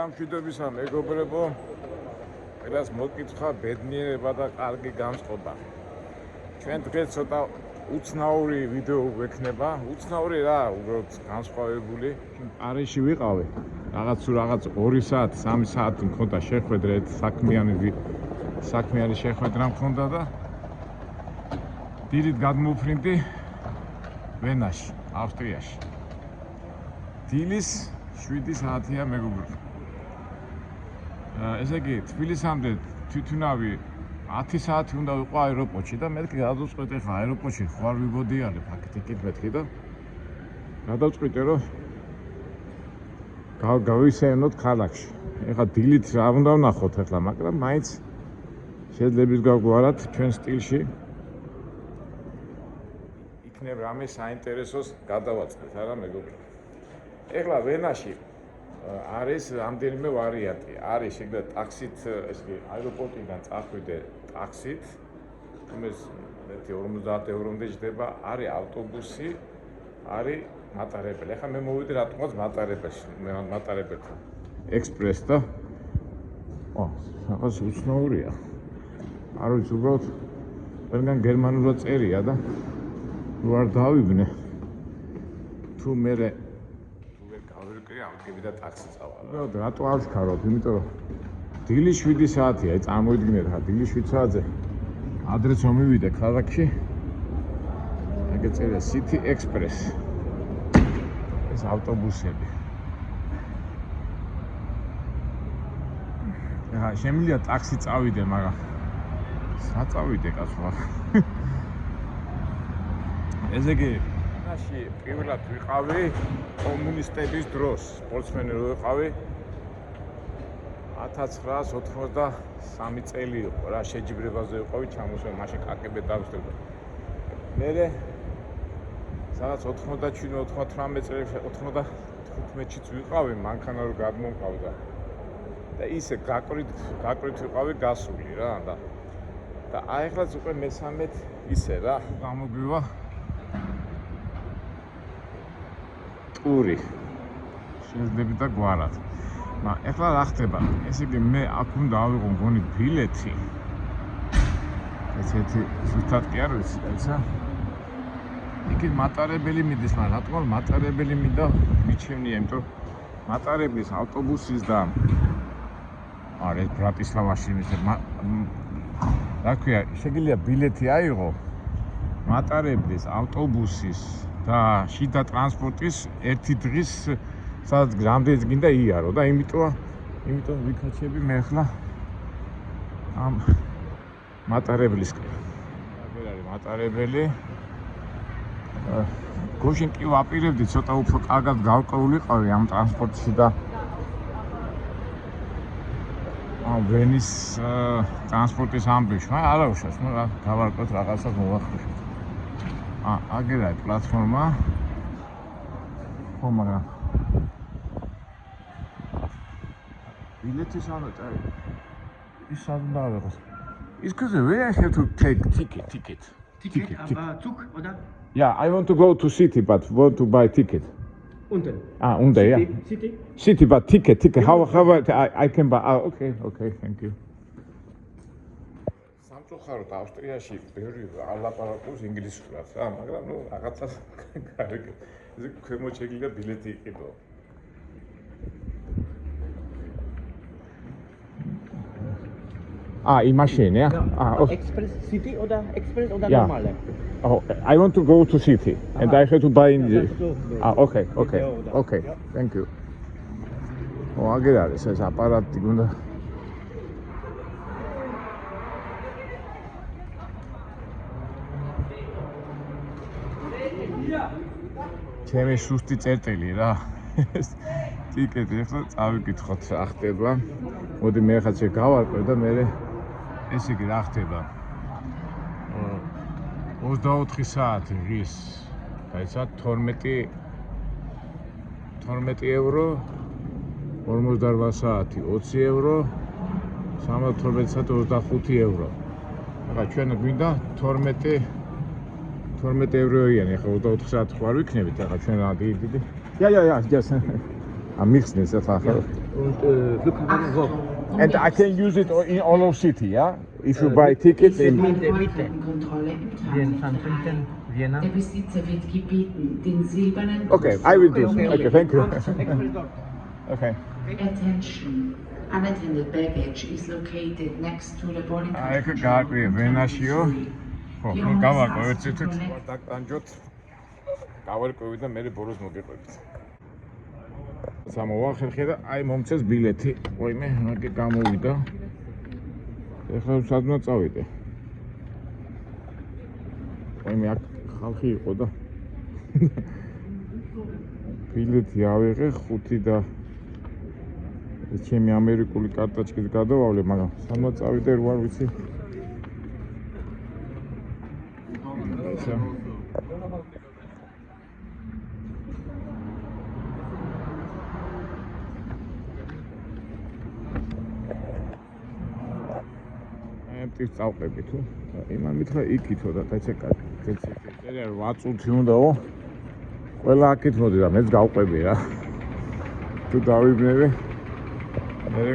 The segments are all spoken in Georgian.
დილამშვიდობისა მეგობრებო, ყველას მოგკითხვა ბედნიერება და კარგი განწყობა. ჩვენ დღეს ცოტა უცნაური ვიდეო გვექნება. უცნაური რა, უბრალოდ განსხვავებული. პარიზში ვიყავი. რაღაც 2 საათი, 3 საათი მქონდა შეხვედრა, საქმიანი შეხვედრა მქონდა და დილით გადმოვფრინდი ვენაში, ავსტრიაში. დილის 7 საათია მეგობრებო. ესე იგი, თბილისამდე თვითუნავი 10 საათი უნდა ვიყო აეროპორტში და მეთქი გადავწყვეტე ხა აეროპორტში ხوار ვიბოდიალე ფაქტიკით მეთქი და გადავწყვიტე რომ გავისეირნოთ ქალაქში. ეხლა დილით რა უნდა ვნახოთ ეხლა, მაგრამ მაინც შეძლებს გავგვარად ჩვენ სტილში. იქნებ რამე საინტერესოს გადავაწყდეთ არა მეგობრებო. ეხლა ვენაში არის რამდენიმე ვარიანტი. არის შეგდა ტაქსით, ესე აეროპორტიდან წახვიდე ტაქსით, იმეს 50 ევრომდე ჯდება, არის ავტობუსი, არის მატარებელი. ეხლა მე მოვიდე რატომაც მატარებელში, მატარებელთან. ექსპრეს და რაღაც უცნაურია. არ ვიცი, უბრალოდ ყველგან გერმანულად წერია და რო არ დავიბნე. თუ მე ავდგები და ტაქსი წავალ. რატო არ ვშქაროთ? იმიტომ რომ დილის 7 საათია, წარმოიდგინეთ რა, დილის 7 საათზე ადრეც რომ მივიდე ქალაქში, ეგ წერია City Express. ეს ავტობუსები. შემიძლია ტაქსი წავიდე, მაგრამ საწავიდე კაცო. ესე იგი პირველად ვიყავი კომუნისტების დროს, სპორტსმენი რო ვიყავი 1983 წელი იყო რა, შეჯიბრებაზე ვიყავი, ჩამოსვლა მაშინ კაკები დავსდებოდა. მერე სადაც 97-98 წელს 95-შიც ვიყავი, მანქანა რო გადმომყავდა და ისე გაკვირით ვიყავი გასული რა და აი ახლაც უკვე მესამედ ისე რა გამოგვივა ტური შეძდები და გვარად. ეხლა რა ხდება? ესე იგი მე აქ უნდა ავიღო მგონი ბილეთი. ესეთი ზუსტად კი არ ვიცი, რაიცა. იქ მატარებელი მიდის, მაგრამ რატომ მატარებელი მინდა მიჩვენია, იმიტომ მატარებლის ავტობუსის და არის ბრატისლავაში იმის რა ქვია, შეგიძლია ბილეთი აიღო მატარებლის ავტობუსის და შიდა ტრანსპორტის ერთი დღის სადაც რამდენიც გინდა იარო და იმიტომ ვიქაჩები მე ახლა ამ მატარებლისკენ. აგერ არის მატარებელი. გუშინ კი ვაპირებდი ცოტა უფრო კარგად გავყოლიყავი ამ ტრანსპორტში და ვენის ტრანსპორტის ამბებში, მაგრამ არა უშავს, გავარკვევთ რაღაცას მოვახუშოთ. აგერ არის პლატფორმა. ხო, მაგრამ ბილეთის ანოტარი ის სად უნდა ავიღოს? Excuse me, where I have to take ticket? Ticket, Zug, oder? Yeah, I want to go to city, but want to buy ticket. Unten. Unten, yeah. City, but ticket. How I can buy? Okay, thank you. სამწუხაროდ ავსტრიაში ბევრი ალაპარაკობს ინგლისურად, მაგრამ ნუ რაღაცას კარგი. ესე ქვემოთ შეგიძლია ბილეთი იყიდო. Imagine, yeah? Okay. Express City oder Express oder normale? Oh, I want to go to city and I have to buy in the... Okay, thank you. აგერ არის ეს აპარატი გუნდა. ჩემი სუსტი წერტილი რა. ტიკეტი ახლა წავიკითხოთ რა ხდება. მოდი მე ხაც გავარკვევ და მე ესე იგი რა ხდება. 24 საათი ღირს, გაიცა 12 ევრო, 48 საათი 20 ევრო, 12 საათი 25 ევრო. ახლა ჩვენ გვინდა 12 ევროიანი, ახლა 24 საათი ხوار ვიქნებით, ახლა ჩვენ რა დიდი. Ja, just. Am mixen ist der Fahrer. Und Flughafen wo? And I can use it in all of city, yeah? If you buy tickets in... Kontrolle im Wien, Tagebereich. Southampton, Vienna. Der Besitzer wird gebeten, den silbernen Okay, I will do. Okay, thank you. Express dot. Okay. Attention. Unattended baggage is located next to the boarding აი, control გააკვირე, on ვენაშიო. terminal 3. ხო, You ხო, must გავარკვევით ask to ციტით. connect- დაგტანჯოთ. გავარკვევით და მე ბოლოს მოგიყვებით. სამოვახერხე და აი მომწეს ბილეთი. ვაიმე, მაგე გამოვიდა. ეხლა სადმა წავიდე. ვაიმე, აქ ხალხი იყო და ბილეთი ავიღე 5 და ჩემი ამერიკული კარტочкით გადავავლე, მაგრამ სადმა წავიდე რა ვიცი. ესა ეს წავყები თუ იმან მითხრა იქითო და დაიცე კარგი. წერია 8 წუთი უნდაო. ყველა აქეთ მოდი და მეც გავყები რა. თუ დავიბნები მე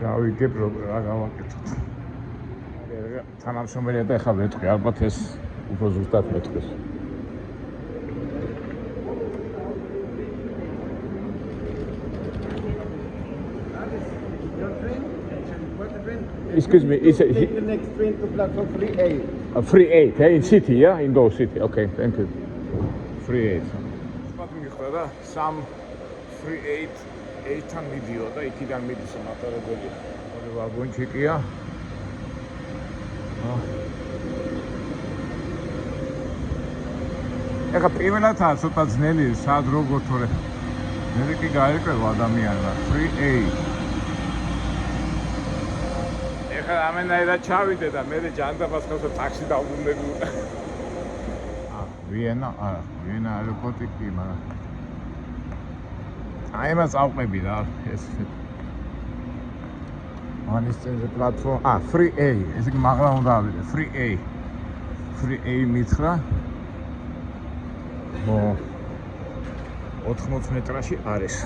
გავიგებ რა გავაკეთოთ. თანამშრომელია და ეხლა ვეთქვი, ალბათ ეს უფრო ზუსტად მეთქვის. Excuse me, is it Take the next train to platform 3A. Free 8, in city, yeah? In Go City. Okay, thank you. Free 8. What მიხდა და some free 8-თან მიდიოდა, იქიდან მიდის მატარებელი. ორი ვაგონჩიკია. ეხა პირველადაა ცოტა ძნელი, სად როგორ თორე. მე კი გაიყევა ადამიანმა free 8. ეხლა ამენაირად ჩავიდე და მე ჯანდაბას ხავსა ტაქსი დავუბრუნდები. ვიენა, ვიენა აეროპორტი კი, მაგრამ აი მას ავყები რა ეს. მანის წინზე პლატფორმა, free A, ესე იგი მაღლა უნდა ავიდე, free A. free A მითხრა. 80 მეტრაში არის.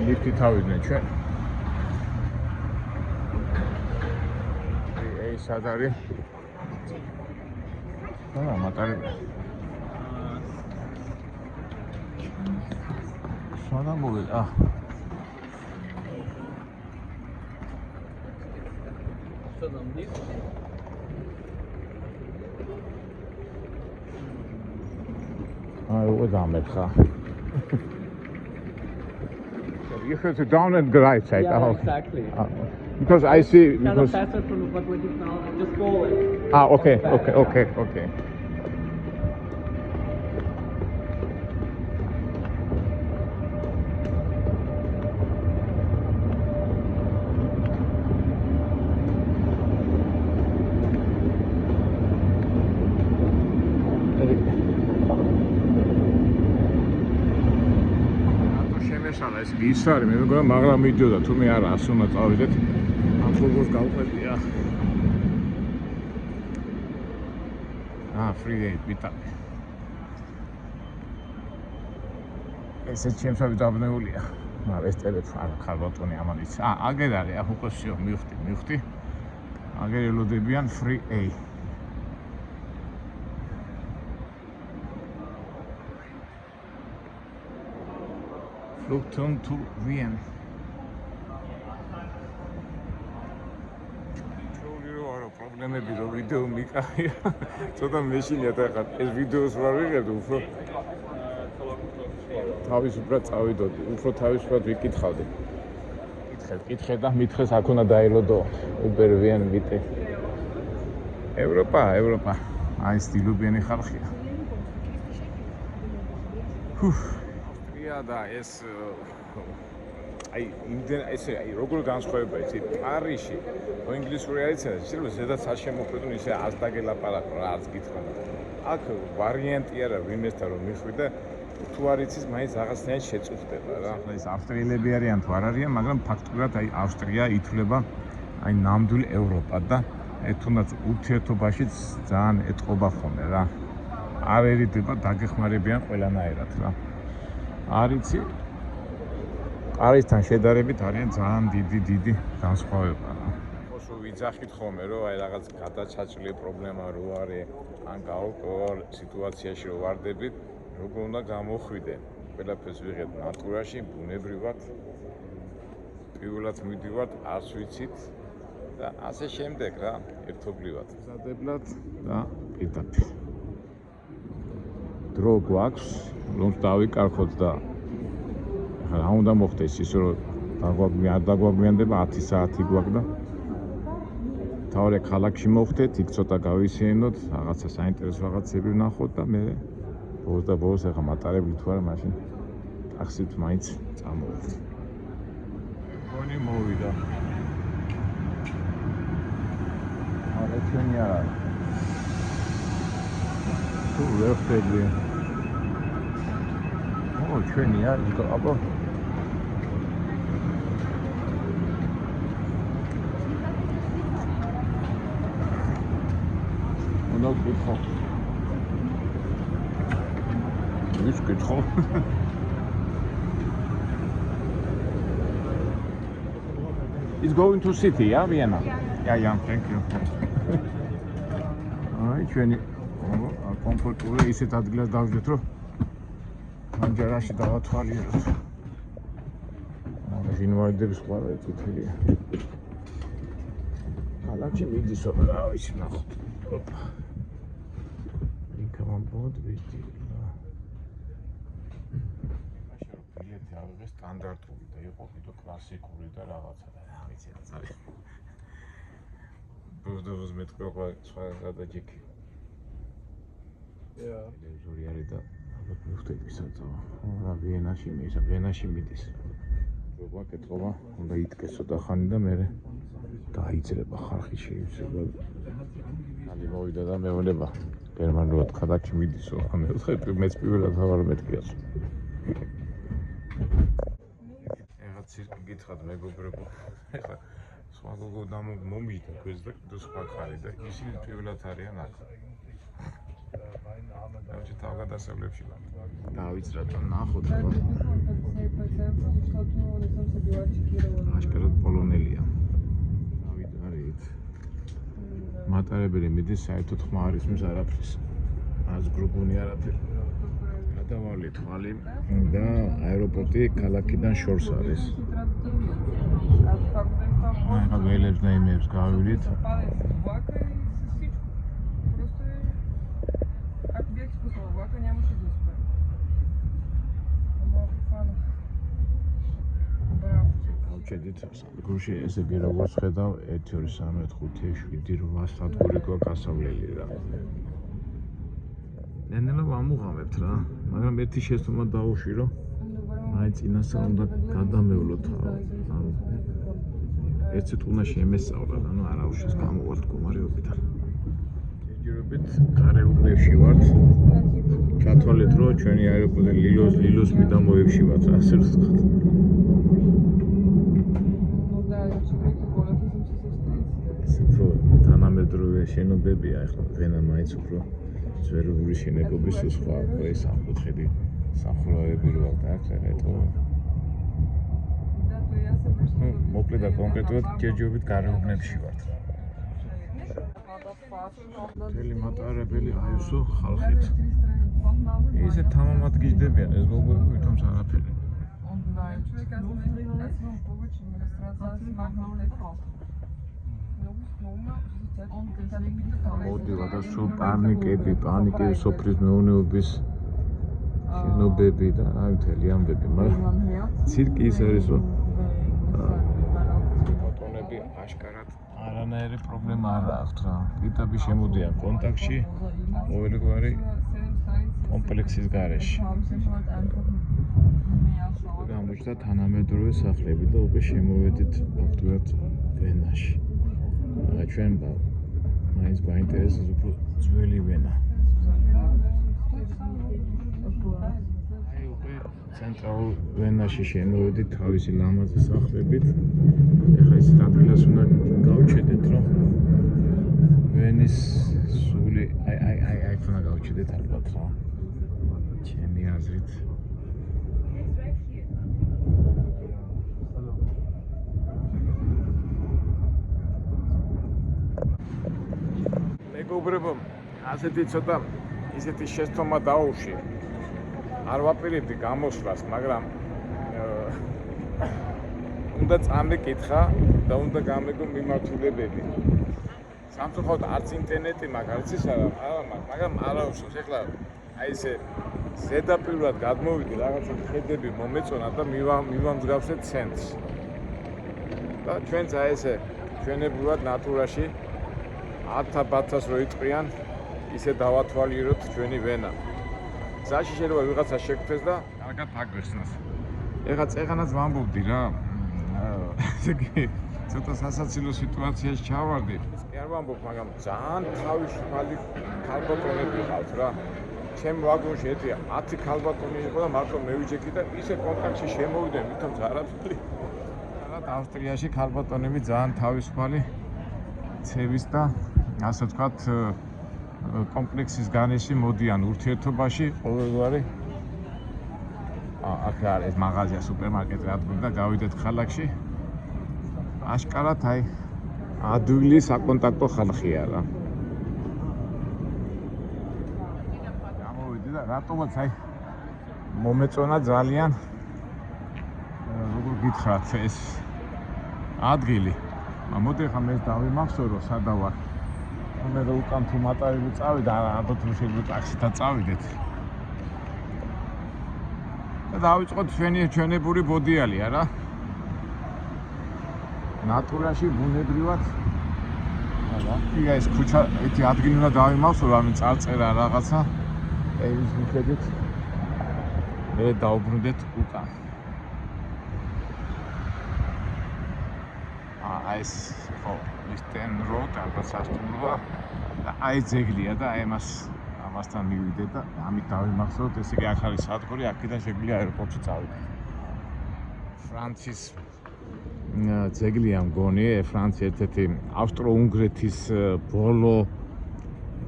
ლიფტით ავიდნენ ჩვენ. აი სად არის? მატარებელი. სანამ მოვიდა. აი უზამეთ ხა. You have to down and right side. Yeah, Oh. exactly. Because I see. Because faster from what we did now. Just go and okay. ეს ის არის, მე მგონია მაგრამ მიდიოდა თუ მე არა ასე უნდა წავიდეთ. ამ როგორ გავყვებია. free aid ვიტყვი. ესე ჩემსავი დაბნეულია. მაგრამ ეს ტელეფონი არა ხარ ბატონი ამან იცი. აგერ არის, ახ უკვე всё მივხვდი. აგერ ელოდებიან free aid. Flugturm to Wien. პრობლემები რო ვიდეო მიყავია. ცოტა მეშინია და ხა ეს ვიდეოს რა ვიღებდი უფრო თავისუფლად წავიდოდი, უფრო თავისუფლად ვიკითხავდი. კითხე და მითხეს აქ უნდა დაელოდო Uber Wien ვიტე. ევროპა. აი სტილობიანი ხალხია. და ეს აი იმდენ ესე აი როგორ განსხვავება იცი პარიზში ინგლისური არის შეიძლება ზედაც არ შემოხვედრონ ისე არც დაგელაპარაკო რა არც გითხრა აქ ვარიანტი არა ვინმესთან რომ მიხვიდე თუ არ იცის მაინც რაღაცნაირად შეწუხდება რა ეს ავსტრიელები არიან თუ არ არიან მაგრამ ფაქტურად აი ავსტრია ითვლება აი ნამდვილ ევროპად და თუნდაც ურთიერთობაშიც ძალიან ეტყობა ხოლმე რა. არერიდება დაგეხმარებიან ყველანაირად რა. არიცი არისთან შედარებით არიან ძალიან დიდი განსხვავება რა. ხო ვიძახით ხოლმე რომ აი რაღაც გადაჩაჭრილი პრობლემა რო არის ან გაურკვეველ სიტუაციაში რო ვარდებით, როგორ უნდა გამოხვიდე. ყველაფერს ვიღებ ნატურაში, ბუნებრივად. პირველად მივდივართ, არც ვიცით და ასე შემდეგ რა, ერთობლივად. მზადებლად და პირდაპირ. დრო გვაქვს, რომ დავიკარგოთ და რა უნდა მოხდეს ის რომ დაგვაგვიანდება 10 საათი გვაქვს და თავი ქალაქში მოვხდეთ, იქ ცოტა გავისიენოთ, რაღაცა საინტერესო რაღაცები ვნახოთ და მე ბოლოს ახლა მატარებლით ვარ, მაშინ ტაქსით მაინც წამოვიდეთ. გონი მოვიდა. არა ჩვენი არა. თუ ვერ ხდები. ჩვენი არის აბა. უნდა ვკითხო. ვის ვკითხო? It's going to city, yeah, Vienna? Yeah, thank you. აი, ჩვენი კომფორტული ისეთ ადგილას დავждეთ, რომ ამჯერაში დავათვალიეროთ. ჟინვარდების ყველა ეწითელია. ქალაქში მიდისო, რა ვიცი, ნახოთ. იქა მომბოდ ვიცი. ბილეთი ავიღე სტანდარტული და იყო კიდე კლასიკური და რაღაცა და რა ვიცი რა არის. ბუდოს მეტყობა სხვა გადაჭიქი. ტელევიზორი არის და ალბათ მივხვდები საწავა. რა ვენაში მიდის. როგორ კეთობა, უნდა იტკესო და ხანი და მე დაიძრება ხალხი შეიძლება. ალი მოვიდა და მეუბნება გერმანულად ქალაქში მიდისო. მეც პირველად ვარ მეთქიას. ეხლა ცირკი გითხრათ მეგობრებო. ეხლა სხვა გოგო მომიჯდა ქვეს და კიდე სხვა ხარი და ისინი პირველად არიან აქ. Давайте თავგადასავლებში ვარ. დავიძრა და ნახოთ რა. აშკარად პოლონელია. დავიდარით. მატარებელი მიდის საერთოდ ხმა არ ისმის არაფრის. არც გრუპუნი არაფერი. გადავალი თვალი და აეროპორტი ქალაქიდან შორს არის. ახლა ველებს და იმებს გავივიდით. შედით გუშინ ესე კი როგორც ხედავ 1 2 3 4 5 7 8 სადგური გვაქვს გასავლელი რა. ნენელა ვამუღამებთ რა, მაგრამ ერთი შეცდომა დავუშვი რომ აი წინასწარ უნდა გადამევლოთ ანუ ერთი ტუნაში ემესწავლა, ანუ არა უშავს გამოვართ მდგომარეობიდან. ჯერჯერობით გარეუბნებში ვართ. ჩათვალეთ რომ ჩვენი აეროპორტი ლილოს მიდამოებში ვართ, ასე ვთქვათ. თანამედროვე შენობებია, ახლა ვენა მაინც უფრო ძვერადური შენობების სხვა ეს სამკუთხედი სახურავები რო აქვს და ახლა ეტყობა. მოკლედ და კონკრეტულად ჯერჯერობით გარეუბნებში ვართ. მთელი მატარებელი აიუსო ხალხით. ისე თამამად გიждდებიან ეს გოგოები თუმცა არაფერი. მოდივა და სულ პანიკები, სოფლის მეურნეობის შენობები და აი მთელი ამბები, მაგრამ ცირკი ის არის რომ ბატონები აშკარად არანაირი პრობლემა არ აქვს რა. პირდაპირ შემოდიან კონტაქტში ყოველგვარი კომპლექსის გარეშე. გამოჩნდა თანამედროვე სახლები და უკვე შემოვედით ფაქტურად ვენაში. ჩვენ მაინც გვაინტერესებს უფრო ძველი ვენა. აი უკვე ცენტრალურ ვენაში შემოვედით თავისი ლამაზი სახლებით. ეხლა ის ადგილას უნდა გავჩედეთ რომ ვენის სული აი ხნა გავჩიდეთ ალბათ რა. ჩემი აზრით. მეგობრებო, ასეთი ცოტა ისეთი შეცდომა დაუშვი. არ ვაპირებდი გამოსვლას, მაგრამ უნდა წამეკითხა და უნდა გამეგო მიმართულებები. სამწუხაროდ არც ინტერნეტი მაქვს, არც ის არა მაქვს, მაგრამ არა უშავს. ეხლა აი ესე ზედაპირულად გადმოვიდი, რაღაცა ხედები მომეწონა და მივამსგავსე ცენტრს. და ჩვენც აი ესე ჩვენებურად ნატურაში 1000-1000 რო იტყვიან, ისე დავათვალიეროთ ჩვენი ვენა. გზაში შეიძლება ვიღაცა შეგხვდეს და კარგად აგვეხსნას. ეხლა წეღანაც ვამბობდი რა. ესე იგი ცოტა სასაცილო სიტუაციაში ჩავარდი. კი არ ვამბობ, მაგრამ ძალიან თავისუფალი ქალბატონები ყავთ რა. ჩემ ვაგონში ერთი 10 ქალბატონი იყო და მარტო მევიჯექი და ისე კონტაქტში შემოვიდნენ, ვითომ არაფერი. რაღაც ავსტრიაში ქალბატონები ძალიან თავისუფალი ცევის და ასე ვთქვათ კომპლექსის განესი მოდიან ურთიერთობაში ყოველგვარი აქ არის მაღაზია, სუპერმარკეტი რა თქმა უნდა, გავიდეთ ქალაქში. აშკარად აი ადვილი საკონტაქტო ხალხია რა. გამოვიდი და რატომაც აი მომეწონა ძალიან როგორ გითხრათ ეს ადგილი. მოდი ხა მე დავიმახსოვრო სადა ვარ. მე რო უკან თუ მატარები წავიდა, ალბათ რომ შეიძლება ტაქსითაც წავიდეთ. და დავიწყოთ ჩვენებური ბოდიალია რა. ნატურაში ბუნებრივად. აბა, იგა ეს ქუჩა, ერთი ადგილი უნდა დავიმახსოვრო, ამი წარწერა რაღაცა. ეს მიხედეთ. მე დავბრუნდეთ უკან. აი ეს ხო, Eastern Road, ალბათ სასტუმროა. და აი ძეგლია და აი ამასთან მივიდეთ და ამით დავიმახსოვროთ, ესე იგი აქ არის სადგური, აქედან შეგვიძლია აეროპორტში წავიდეთ. ფრანცის ძეგლია მგონი, ფრანცია ერთ-ერთი ავსტრო-უნგრეთის ბოლო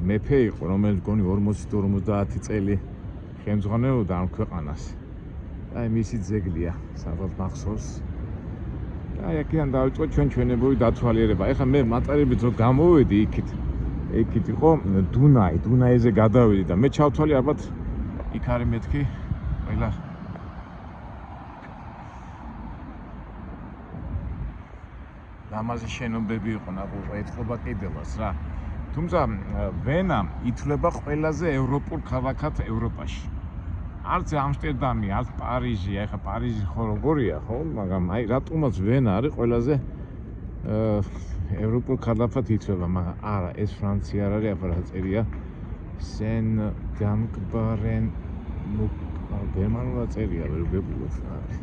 მეფე იყო, რომელიც მგონი 40-50 წელი ხელმძღვანელობდა ამ ქვეყანას. აი მისი ძეგლია, სადაც მახსოვს. აი აქედან დავიწყოთ ჩვენებური დათვალიერება. ეხლა მე მატარებით რო გამოვედი იქით იყო დუნაიზე გადავედი და მე ჩავთვალე ალბათ იქ არის მეთქი ყველა ლამაზი შენობები იყო ნაკურვა ეთყობა კიდევაც რა. თუმცა ვენა ითვლება ყველაზე ევროპულ ქალაქად ევროპაში. არც ამსტერდამი, არც პარიჟი, ეხლა პარიჟი ხო როგორია, ხო? მაგრამ აი რატომაც ვენა არის ყველაზე ევროპულ ქალაქად ითვლება, მაგრამ არა, ეს ფრანცია არ არის, აბა რა წერია. სენ დამკბარენ გერმანულად წერია, ვერ ვგებულობ რა არის.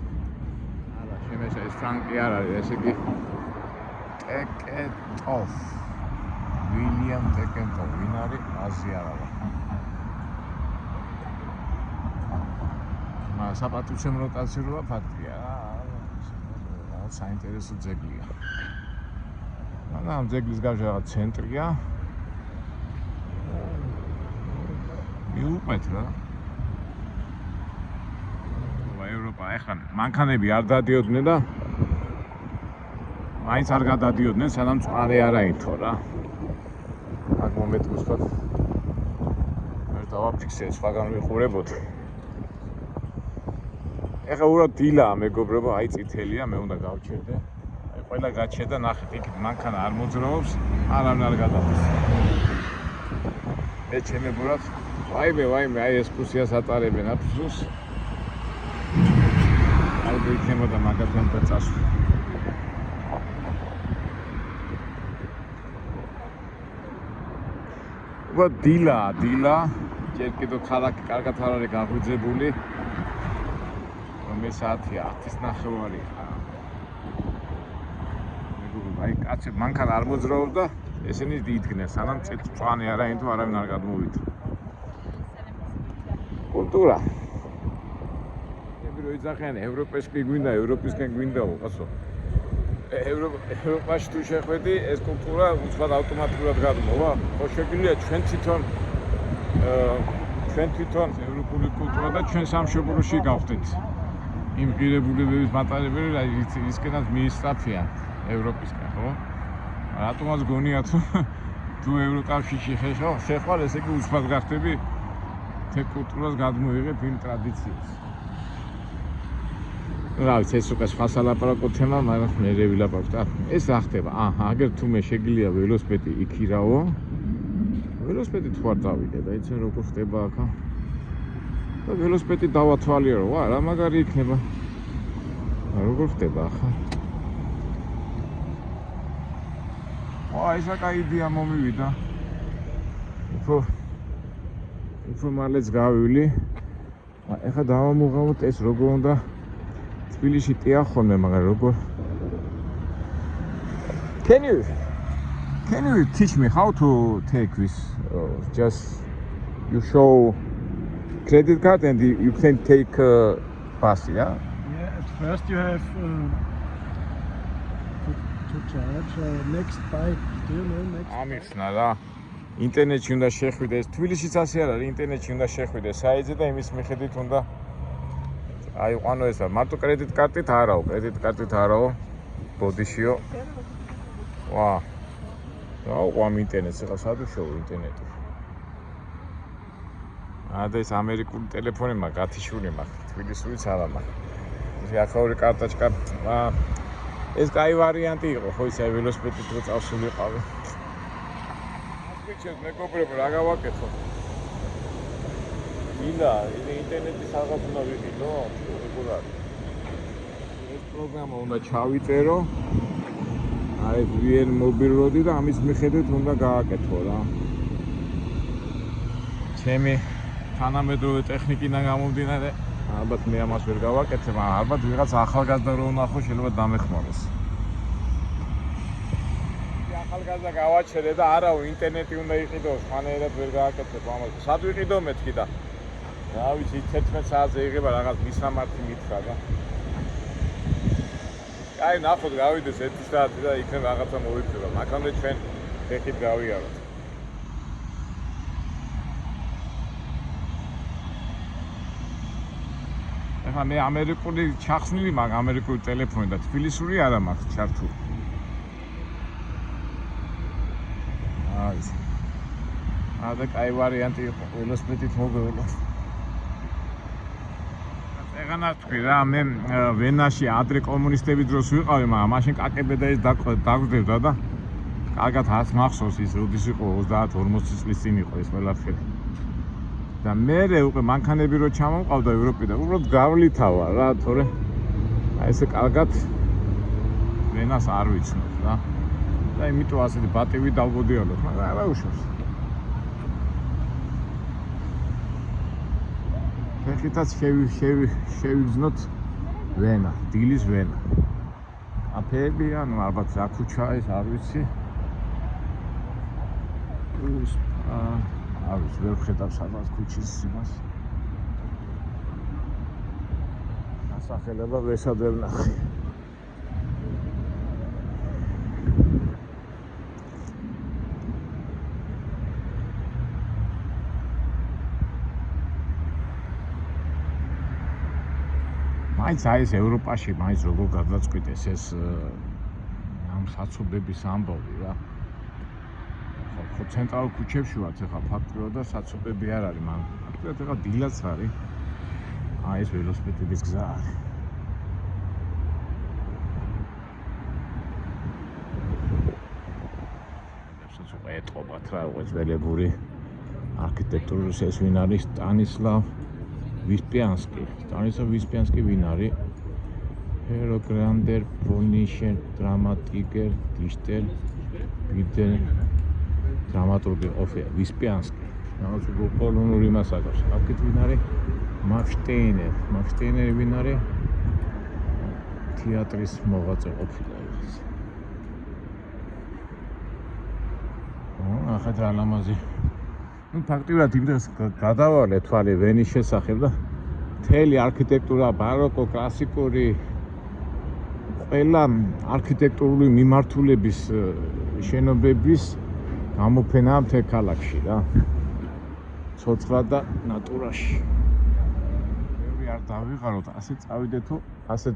არა, შემეშა ეს ფრანკი არ არის, ესე იგი ტეკეტოფ. ვილიამ ტეკეტოფ, ვინ არის? აზიარავა. საპატივცემლო კაცი-როა ფაქტია. რაღაც საინტერესო ძეგლია. ამ ძეგლის გარშე რაღაც ცენტრია. მიუყვეთ რა. ევროპა ეხლა მანქანები არ დადიოდნენ და მაინც არ გადადიოდნენ, სანამ წყარი არ აითო რა. აქ მომეწონს ვთქვათ. მე დავაფიქსე, სხვაგან ვიყურებოდ. ეხლა უბრალოდ დილაა მეგობრებო, აი წითელია, მე უნდა გავჩერდე. აი ყველა გაჩერდა, ნახეთ, იქით მანქანა არ მოძრაობს, არავინ არ გადადის. მე ჩემებურად, ვაიმე, აი ესკურსიას ატარებენ აფსუს. არ გიქნებოდა მაგათთან წასვლა. უბრალოდ დილა, ჯერ კიდევ ქალაქი კარგად არ არის გაღვიძებული. მე საათია 10:09. აი კაცები მანქანა არ მოძრაობს და ესენი დიდგნენ, სანამ წვანი არ აინთო, არავინ არ გადმოვიდა. კულტურა. მე რო იძახიან ევროპაში გვინდა, ევროპისკენ გვინდაო, კაცო. ევროპაში თუ შეხვედი, ეს კულტურა უცბად ავტომატურად გადმოვა. ხო შეგვიძლია ჩვენ თვითონ ევროპული კულტურა და ჩვენ სამშობლოში გავხდეთ. იმ ღირებულებების მატარებელი, ისკენად მიისწრაფიან ევროპისკენ, ხო? რატომაც გონიათ, თუ ევროკავშირში შეხვალ, ესე იგი უცბად გახდები თე კულტურას გადმოიღებ იმ ტრადიციებს. რა ვიცი, ეს უკვე სხვა სალაპარაკო თემა, მაგრამ მე ვილაპარაკობ და ეს რა ხდება? აგერ თუმე შეგიძლია ველოსიპედი იქირაო. ველოსიპედი თუ არ დავიდე და იცი როგორ ხდება აქა. და ველოსიპედი დავათვალიერო, რა მაგარი იქნება. როგორ ხდება ახლა? ესა კაი იდეა მომივიდა. უფრო მალეც გავივლი. ეხლა დავამოღავთ ეს როგორ უნდა თბილისში ტია ხოლმე, მაგრამ როგორ Can you teach me how to take this? Just you show credit card and you can take bus, yeah? Yeah, at first you have to charge next bike. Do you know next? ამიხსნა რა. ინტერნეტში უნდა შეხვიდეს. თბილისშიც ასე არ არის, ინტერნეტში უნდა შეხვიდეს საიტზე და იმის მიხედვით უნდა აიყვანო ესა. მარტო კრედიტ კარტით არაო, კრედიტ კარტით არაო. ბოდიშიო. ვა. დავყვამ ინტერნეტს, ეხლა სად ვშოვ ინტერნეტი. და ეს ამერიკული ტელეფონი მაქვს, გათიშული მაქვს, თბილისურიც არა მაქვს. ეს ახალ კარტაჩკა ეს კაი ვარიანტი იყო, ხო ისა ველოსიპედით რო წავსულიყავი. ასკეჩეთ მეგობრებო, რა გავაკეთო? ილა, ინტერნეტის რაღაც უნდა ვიყიდო, რეგულარულად. ეს პროგრამა უნდა ჩავიწერო. ეს VN Mobile Road და ამის მიხედვით უნდა გააკეთო რა. ჩემი თანამედროვე ტექნიკიდან გამომდინარე, ალბათ მე ამას ვერ გავაკეთებ, ალბათ ვიღაც ახალგაზრდა რო ვნახო, შეიძლება დამეხმაროს. ახალგაზრდა გავაჩერე და არაო ინტერნეტი უნდა იყიდო, სხვანაირად ვერ გააკეთებ ამას. სად ვიყიდო მეთქი და რა ვიცი 11 საათზე იღება რაღაც მისამართი მითხრა და აი ნახოთ გავიდეს 1 საათი და იქნებ რაღაცა მოვიფრება. მაგამდე ჩვენ ხეხით გავიაროთ. ეხლა მე ამერიკული ჩახსნილი მაქვს, ამერიკული ტელეფონი და თბილისური არა მაქვს ჩართული. და კაი ვარიანტი იყო, ველოსიპედით მოგევლო. ეგანა თქვი რა, მე ვენაში ადრე კომუნისტების დროს ვიყავი, მაგრამ მაშინ კაკებე და ეს დაგვდებდა და კარგად მახსოვს ის როდის იყო 30-40 წლის წინ იყო ეს ყველაფერი. და მე უკვე მანქანები რო ჩამომყავდა ევროპიდან, უბრალოდ გავლითავა რა, თორე აი ესე კარგად ვენას არ ვიცნობ რა. და იმიტომ ასეთი ბატივი დავგოდიალოთ, მაგრამ არა უშავს. ხეხითაც შევიგზნოთ ვენა, დილის ვენა. კაფეები, ანუ ალბათ რა ქუჩა ეს არ ვიცი. არ ვიცი, ვერ ვხედავ სადღაც ქუჩის იმას. დასახელება ვესად ვერ ვნახე. მაინც აი ეს ევროპაში მაინც როგორ გადაწყვიტეს ეს ამ საცობების ამბავი რა. ხო ცენტრალურ ქუჩებში ვართ ეხლა ფაქტობრივად და საცობები არ არის, მაგრამ ფაქტობრივად ეხლა დილაც არის. ეს ველოსიპედების გზა არის. ესაც უკვე ეტყობათ რა, უკვე ძველებური არქიტექტურის ეს ვინ არის სტანისლავ ვისპიანსკი. სტანისლავ ვისპიანსკი ვინ არის? ჰეროგრანდერ, პონიშენ, დრამატიკერ, დიშტერ, ბიდერ, დრამატურგი ყოფია ვისპიანსკი. რაღაც პოლონური მას აკავს. აქეთ ვინ არის? მაკშტეინერი ვინ არის? თეატრის მოღვაწე ყოფილა ის. ახლა რა ლამაზი. ფაქტიურად იმ დროს გადავალე თვალე ვენის შესახებ და მთელი არქიტექტურა, ბაროკო, კლასიკური ყველა არქიტექტურული მიმართულების შენობების გამოფენაა მთელ ქალაქში რა. ცოცხლად და ნატურაში. მე არ დავიღაროთ, ასე წავიდეთო, ასე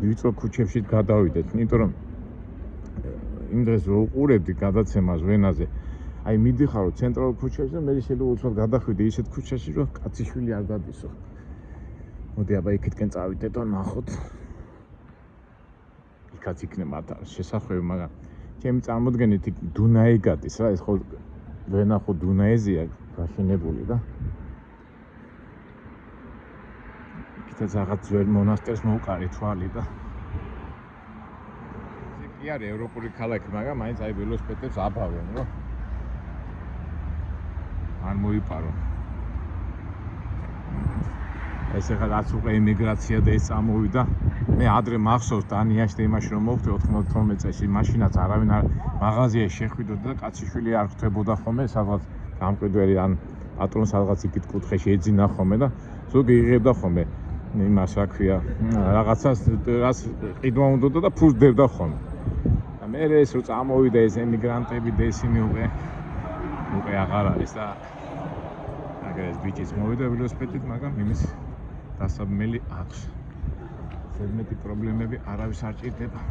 ვიწრო ქუჩებში გადავიდეთ, იმიტომ რომ იმ დღეს რო უყურებდი გადაცემას ვენაზე, აი მიდიხარო ცენტრალურ ქუჩაში და მე შეიძლება უცბად გადახვიდე ისეთ ქუჩაში, რომ კაციშვილი არ დადისო. მოდი აბა იქითკენ წავიდეთ და ნახოთ. იქაც იქნება შესახვევი, მაგრამ ჩემი წარმოდგენით იქ დუნაი გადის რა, ეს ხო ვენა ხო დუნაიზეა გაშენებული და იქითაც რაღაც ძველ მონასტერს მოვყარი თვალი და ეს კი არის ევროპული ქალაქი, მაგრამ მაინც აი ველოსიპედებს აბავენ რა. არ მოიპარო. ეს ახლა რაც უკვე ემიგრაცია და ეს წამოვიდა. მე ადრე მახსოვს დანიაში და იმაში რომ მოვხდი 92 წელს მაშინაც არავინ არ მაღაზიაში შეხვიდოდა და კაციშვილი არ ხვდებოდა ხოლმე სადღაც გამყიდველი ან პატრონს სადღაც იქით კუთხეში ეძინა ხოლმე და ზოგი იღებდა ხოლმე იმას რა ქვია რაღაცას რაც ყიდვა უნდოდა და ფულს დებდა ხოლმე. და მე ეს რო წამოვიდა ეს ემიგრანტები და ისინი უკვე აღარ არის და აგრეს ბიჭიც მოვიდა ველოსიპედით, მაგრამ იმის დასაბმელი აქვს. ზედმეტი პრობლემები არავის არ ჭირდება.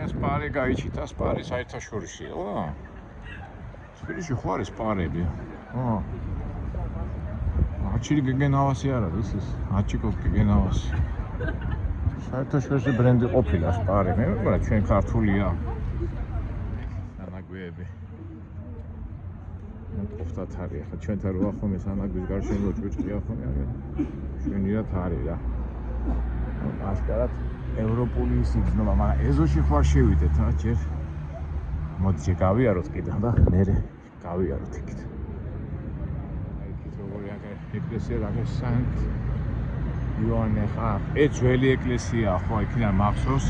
ეს პარე გაიჩიტა, პარე საერთაშორისოა, ხო? სპირიში ხო არის პარები? ხო. აჩილი გეგენავასი არ არის ის? აჩიკო გეგენავასი. საერთაშორისო ბრენდი ყოფილა პარე, მე მგონია ჩვენ ქართულია. სანაგვეები. ყოფთათ არის, ახლა ჩვენთან რო ახომე სანაგვის გარშემო ჭუჭყია ხოლმე, ჩვენიათ არის რა. ასკარად ევროპული სიგრძნობა, მაგრამ ეზოში ხო არ შევიდეთ რა ჯერ. მოდი გავიაროთ კიდე და მერე გავიაროთ იქით. აი იქით როგორი ეკლესია რაღაც სანქტ იოანე ხა, ეს ძველი ეკლესია ხო იქიდან მახსოვს.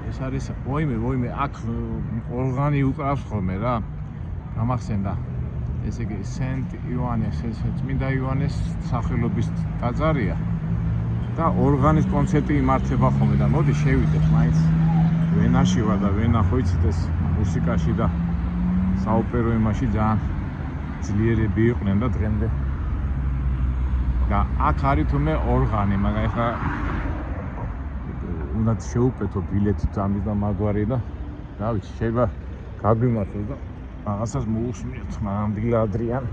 ეს არის ვოიმე აქ ორღანი უკრავს ხოლმე რა. გამახსენდა ესე იგი სენტ იოანეს ეს წმინდა იოანეს სახელობის ტაძარია და ორღანის კონცერტი იმართება ხოლმე და მოდი შევიდეთ მაინც ვენაში ვარ და ვენა ხო იცით ეს მუსიკაში და საოპერო იმაში ძალიან ძლიერები იყვნენ და დღემდე და აქ არის თუმე ორღანი, მაგრამ ეხლა უნდა შეუპეთო ბილეთი ამის და მაგვარი და რა ვიცი შეიძლება გაგვიმართოს და რაღაცას მოусმინეთ, მანდილ ადრიან.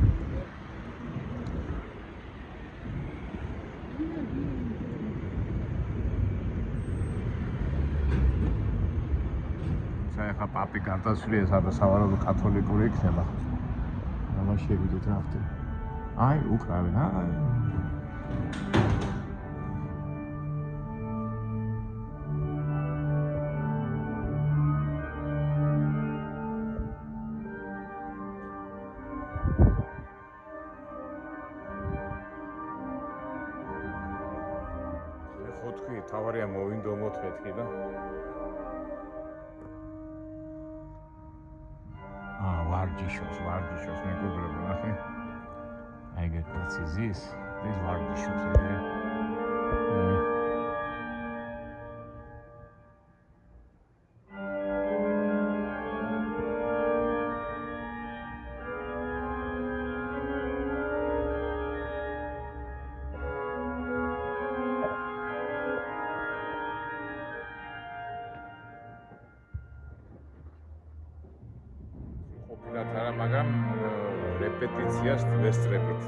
ხა პაპი გარდაცვლია, სავარაუდოდ კათოლიკური იქნება. ამა შევიდეთ რა ხდება. აი, უკრავენ, აი. თავარია მოვინდომოთ მეთქი და ვარჯიშობს მეგობრებო, ნახე. აი გეტყვი ზის ვარჯიშობს მაგრამ რეპეტიციას ვესწრებით.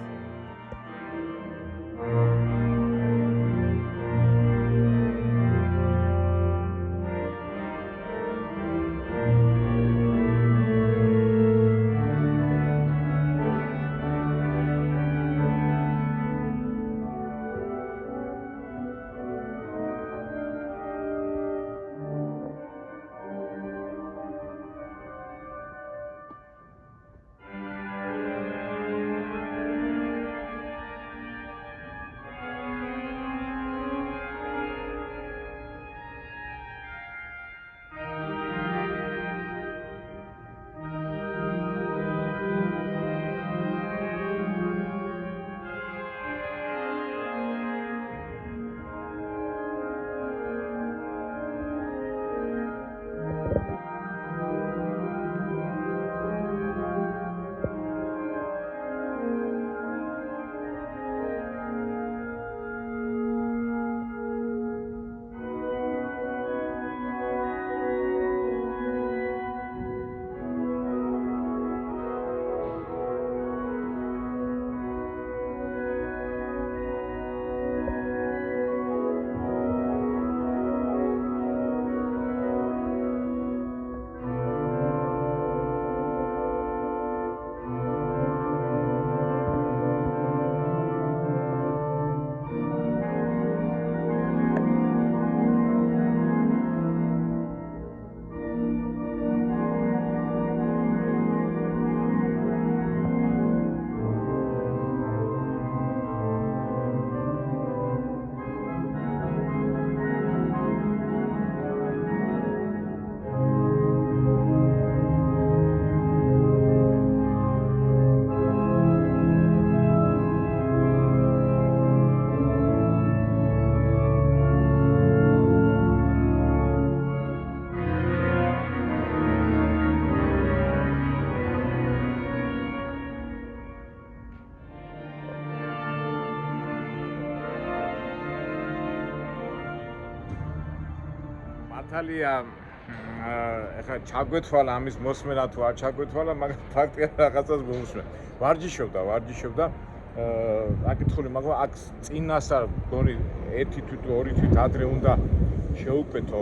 მართალია ეხლა ჩაგვეთვალა ამის მოსმენა თუ არ ჩაგვეთვალა, მაგრამ ფაქტია რაღაცას მომსმენ. ვარჯიშობდა. აკითხული, მაგრამ აქ წინასწარ გონი 1 თვით 2 თვით ადრე უნდა შეუკვეთო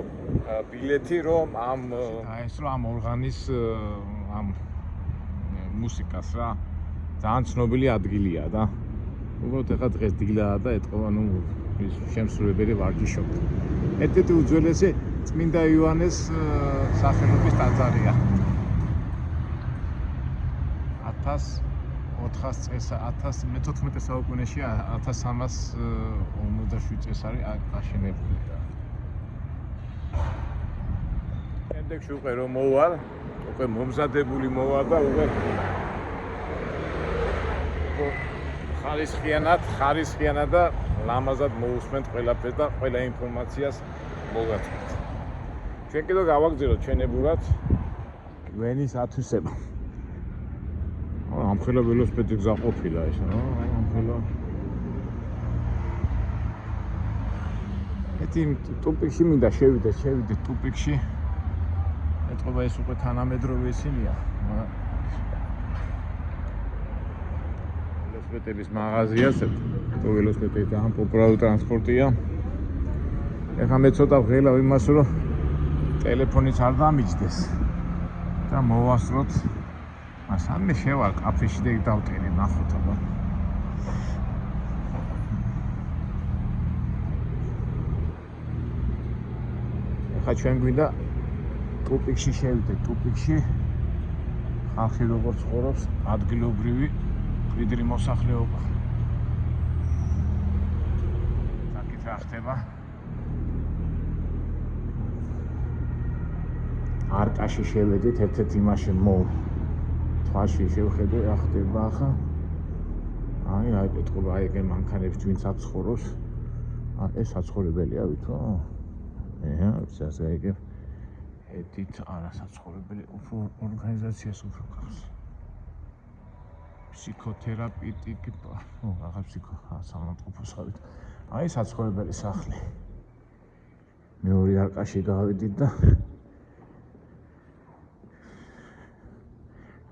ბილეთი, რომ დაესწრო ამ ორღანის ამ მუსიკას რა. ძალიან ცნობილი ადგილია და უბრალოდ ეხლა დღეს დილაა და ეთყობა ის შემსრულებელი ვარჯიშობდა. ერთ-ერთი უძველესი წმინდა იოანეს სახელობის ტაძარია. 1414 საუკუნეში 1357 წელს არის აშენებული. შემდეგში უკვე რომ მოვალ, უკვე მომზადებული მოვალ და უკვე ხარისხიანად და ლამაზად მოусმენთ ყველაფერს და ყველა ინფორმაციას მოგაწვით. ჩვენ კიდევ გავაგზავნოთ ჩვენებურად ვენის ათვისება. ამხელა ველოსიპედი გზა ყოფილა ეს რა, ამხელა. ტუპიკში მინდა შევიდეთ ტუპიკში. ეთყობა ეს უკვე თანამედროვე ისინია. ველოსიპედების მაღაზია, ველოსიპედი ძალიან პოპულარული ტრანსპორტია. ეხლა მე ცოტა ვღელავ იმას, რომ ტელეფონიც არ დამიჯდეს და მოვასწროთ. მაგრამ მე შევალ კაფეში და დავტენე ნახოთ აბა. ეხლა ჩვენ გვინდა ტუპიკში შევიდეთ, ტუპიკში ხალხი როგორ ცხოვრობს, ადგილობრივი მკვიდრი მოსახლეობა. საკით რა ხდება? არკაში შევედით, ერთ-ერთ იმაში თვაში შევხედე, რა ხდება ახლა. აი ეთყობა, აი ეგ მანქანებს ვინც აცხოვრობს. ეს საცხოვრებელია ვითო? ასე ეგ ეთით არასაცხოვრებელი ორგანიზაციას უფრო გავს. ფსიქოთერაპიტიკი, რაღაც სამონტყოფოსავით. აი საცხოვრებელი სახლი. მეორე არკაში გავიდით და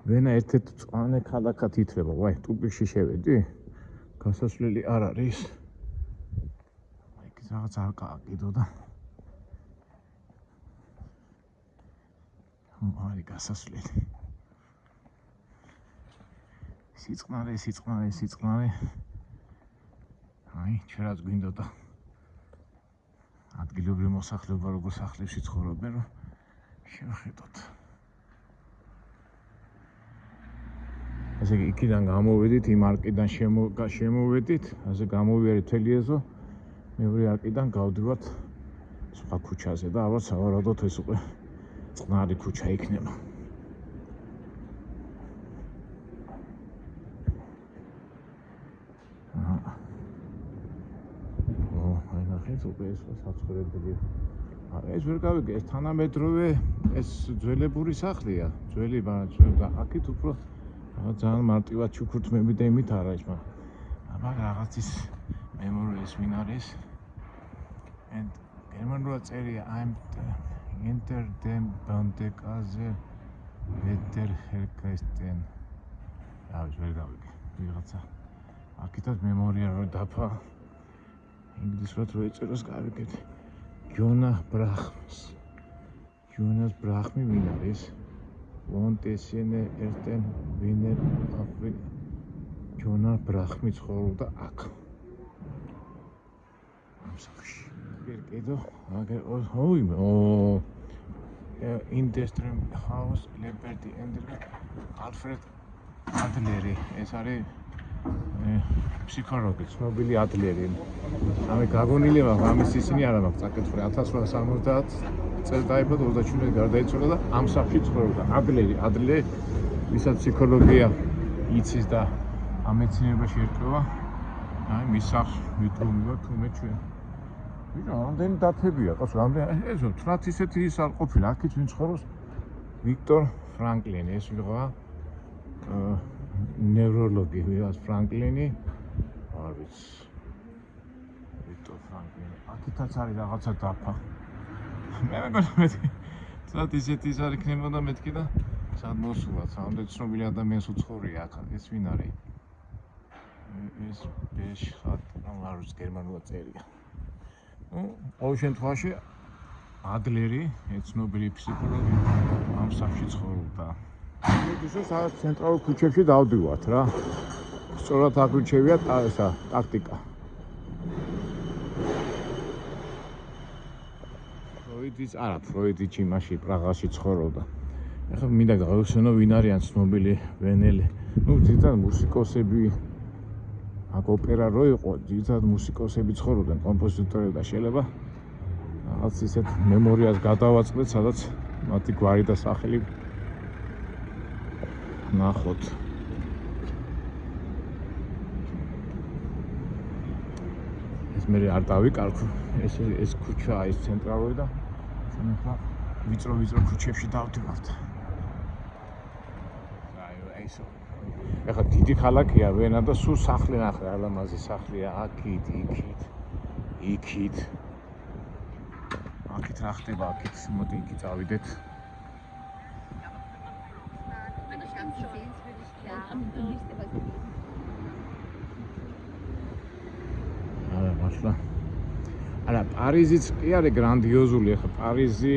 ვენა ერთ-ერთ წვანე ქალაქად ითვლება. ვაი, ტუპიკში შევედი? გასასვლელი არ არის. აი, რაღაც არკაა კიდო და არის გასასვლელი. სიწყნარე. აი, ჩვენაც გვინდოდა ადგილობრივი მოსახლეობა როგორ სახლებში ცხოვრობენ, რომ შევხედოთ. ასე იქიდან გამოვედით, იმ არკიდან შემოვედით, ასე გამოვიარეთ მთელი ეზო, მეორე არკიდან გავდივართ სხვა ქუჩაზე და ალბათ სავარაუდოდ ეს უკვე წყნარი ქუჩა იქნება. აი ნახეთ, უკვე ეს საცხოვრებელი. ეს ვერ გავიგე, ეს თანამედროვე, ეს ძველებური სახლია, ძველი, და აქეთ უფრო ძალიან მარტივად ჩუქურთმები და იმით არ არის, მაგრამ რაღაცის მემორიის მინარის and გერმანულად წერია I'm hinter dem Bandekase Wetterherkesten. ვერ გავიგე, ვიღაცა აქეთაც მემორია რო დაფა ინგლისურად რო ეწეროს გავიგეთ. Jonas Brahmi ვინ არის? Montesine ersten Wiener Afri Jonas Brahmi ცხოვრობდა აქ. ამ სახლში. კიდო, აგერ Industry House Liberty Andrew Alfred Adleri. ეს არის ფსიქოლოგი, ცნობილი ადლერი. ამე გაგონილი მაქვს, ამის ისინი არა მაქვს წაკითხული. 1870 წელს დაიბადა, 27-ში გარდაიცვალა და ამ სახლში ცხოვრობდა. ადლერი, ვისაც ფსიქოლოგია იცის და ამ მეცნიერებაში ერთვება, აი მის სახლს ვიტრუმება თუმე ჩვენ. ვინ რამდენი დათებია, ყავს რამდენი ეს 18 ისეთი ის არ ყოფილა, აქეთ ვინ ცხოვრობს? ვიქტორ ფრანკლინი, ეს ვიღა ნევროლოგი ვიღაც ფრანკლინი, არ ვიცი. ვიქტორ ფრანკლინი. აქეთაც არის რაღაცა დაფა. მე მეგონა მეთქი ცოტა ისეთი ის არ იქნებოდა მეთქი და სად მოსულაც ამდენ ცნობილი ადამიანს უცხორია აქ ეს ვინ არის ეს ბეშხატ ამარუს გერმანულად წერია ну ყოველ შემთხვევაში ადლერი ცნობილი ფსიქოლოგი ამ სახლში ცხოვრობდა ისე სადაც ცენტრალურ ქუჩებში დავდივართ რა სწორად აქ ვირჩევია ესა ტაქტიკა ფროიდი იმაში პრაღაში ცხოვრობდა. ეხლა მინდა გავიხსენო ვინ არიან ცნობილი ვენელი. ну ძირითადად მუსიკოსები აქ ოპერა რო იყო, ძირითადად მუსიკოსები ცხოვრობდნენ, კომპოზიტორები და შეიძლება რაღაც ისეთ მემორიას გადავაწყდეთ, სადაც მათი გვარი და სახელი ნახოთ. ეს მე არ დავიკარგო. ეს ქუჩაა ის ცენტრალური და ახლა ვიწრო ქუჩებში დავდივართ. ეხლა დიდი ქალაქია ვენა და სულ სახლი ნახე, ალამაზი სახლია, აქით, იქით. აქით რა ხდება, აქით მოდი იქით წავიდეთ. მართლა არა პარიზიც კი არის გრანდიოზული ახლა პარიზი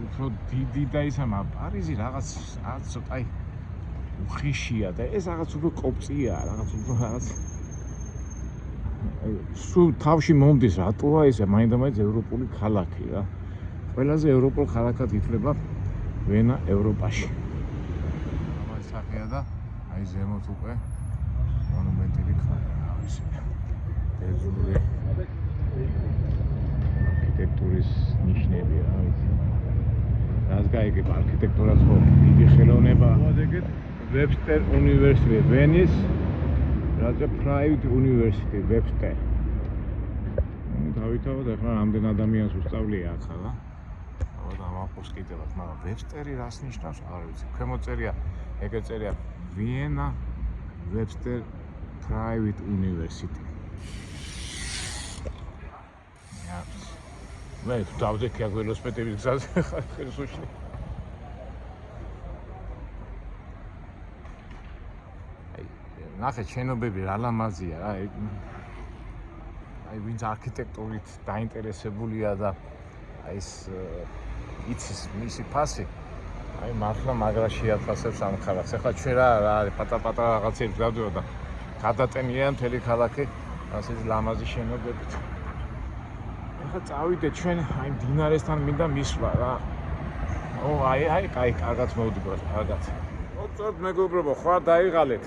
უფრო დიდი და ისა მაგრამ პარიზი რაღაც ცოტა აი უხიშია და ეს რაღაც უფრო კოპწია რაღაც უფრო რაღაც სულ თავში მომდის რატოა ესე მაინდა-მაინც ევროპული ქალაქი რა ყველაზე ევროპულ ქალაქად ითვლება ვენა ევროპაში ამას სახეა და აი ზემოთ უკვე მონუმენტები ხარ ისე დეზული არქიტექტურის ნიშნები რა ვიცი. რას გაიგებ არქიტექტურას ხო დიდი ხელოვნება. ვებსტერ უნივერსიტეტი ვენის რაც private university ვებსტერ. დავითავად ახლა რამდენ ადამიანს უსწავლია ახლა რა. აბა დამაყურს კიდევაც, მაგრამ ვებსტერი რას ნიშნავს არ ვიცი. ქვემოთ წერია ეგრე წერია ვიენა ვებსტერ private university. მე დავდექი აქ ველოსიპედების გზაზე ხერსუში. აი, ნახე შენობები რა ლამაზია რა. აი, ვინც არქიტექტურით დაინტერესებულია და აი ეს იცის მისი ფასი. აი, მართლა მაგრაში აფასებს ამ ქალაქს. ეხლა ჩვენ რა არის პატარ-პატარ რაღაცებს გავდივარ და გადატენილია მთელი ქალაქი ასე ლამაზი შენობებით. ახლა წავიდეთ ჩვენ აი მდინარესთან მინდა მისვლა რა. აი, კაი, კარგად მოვდივართ, კარგად. ოწოდ მეგობრებო, ხო არ დაიღალეთ.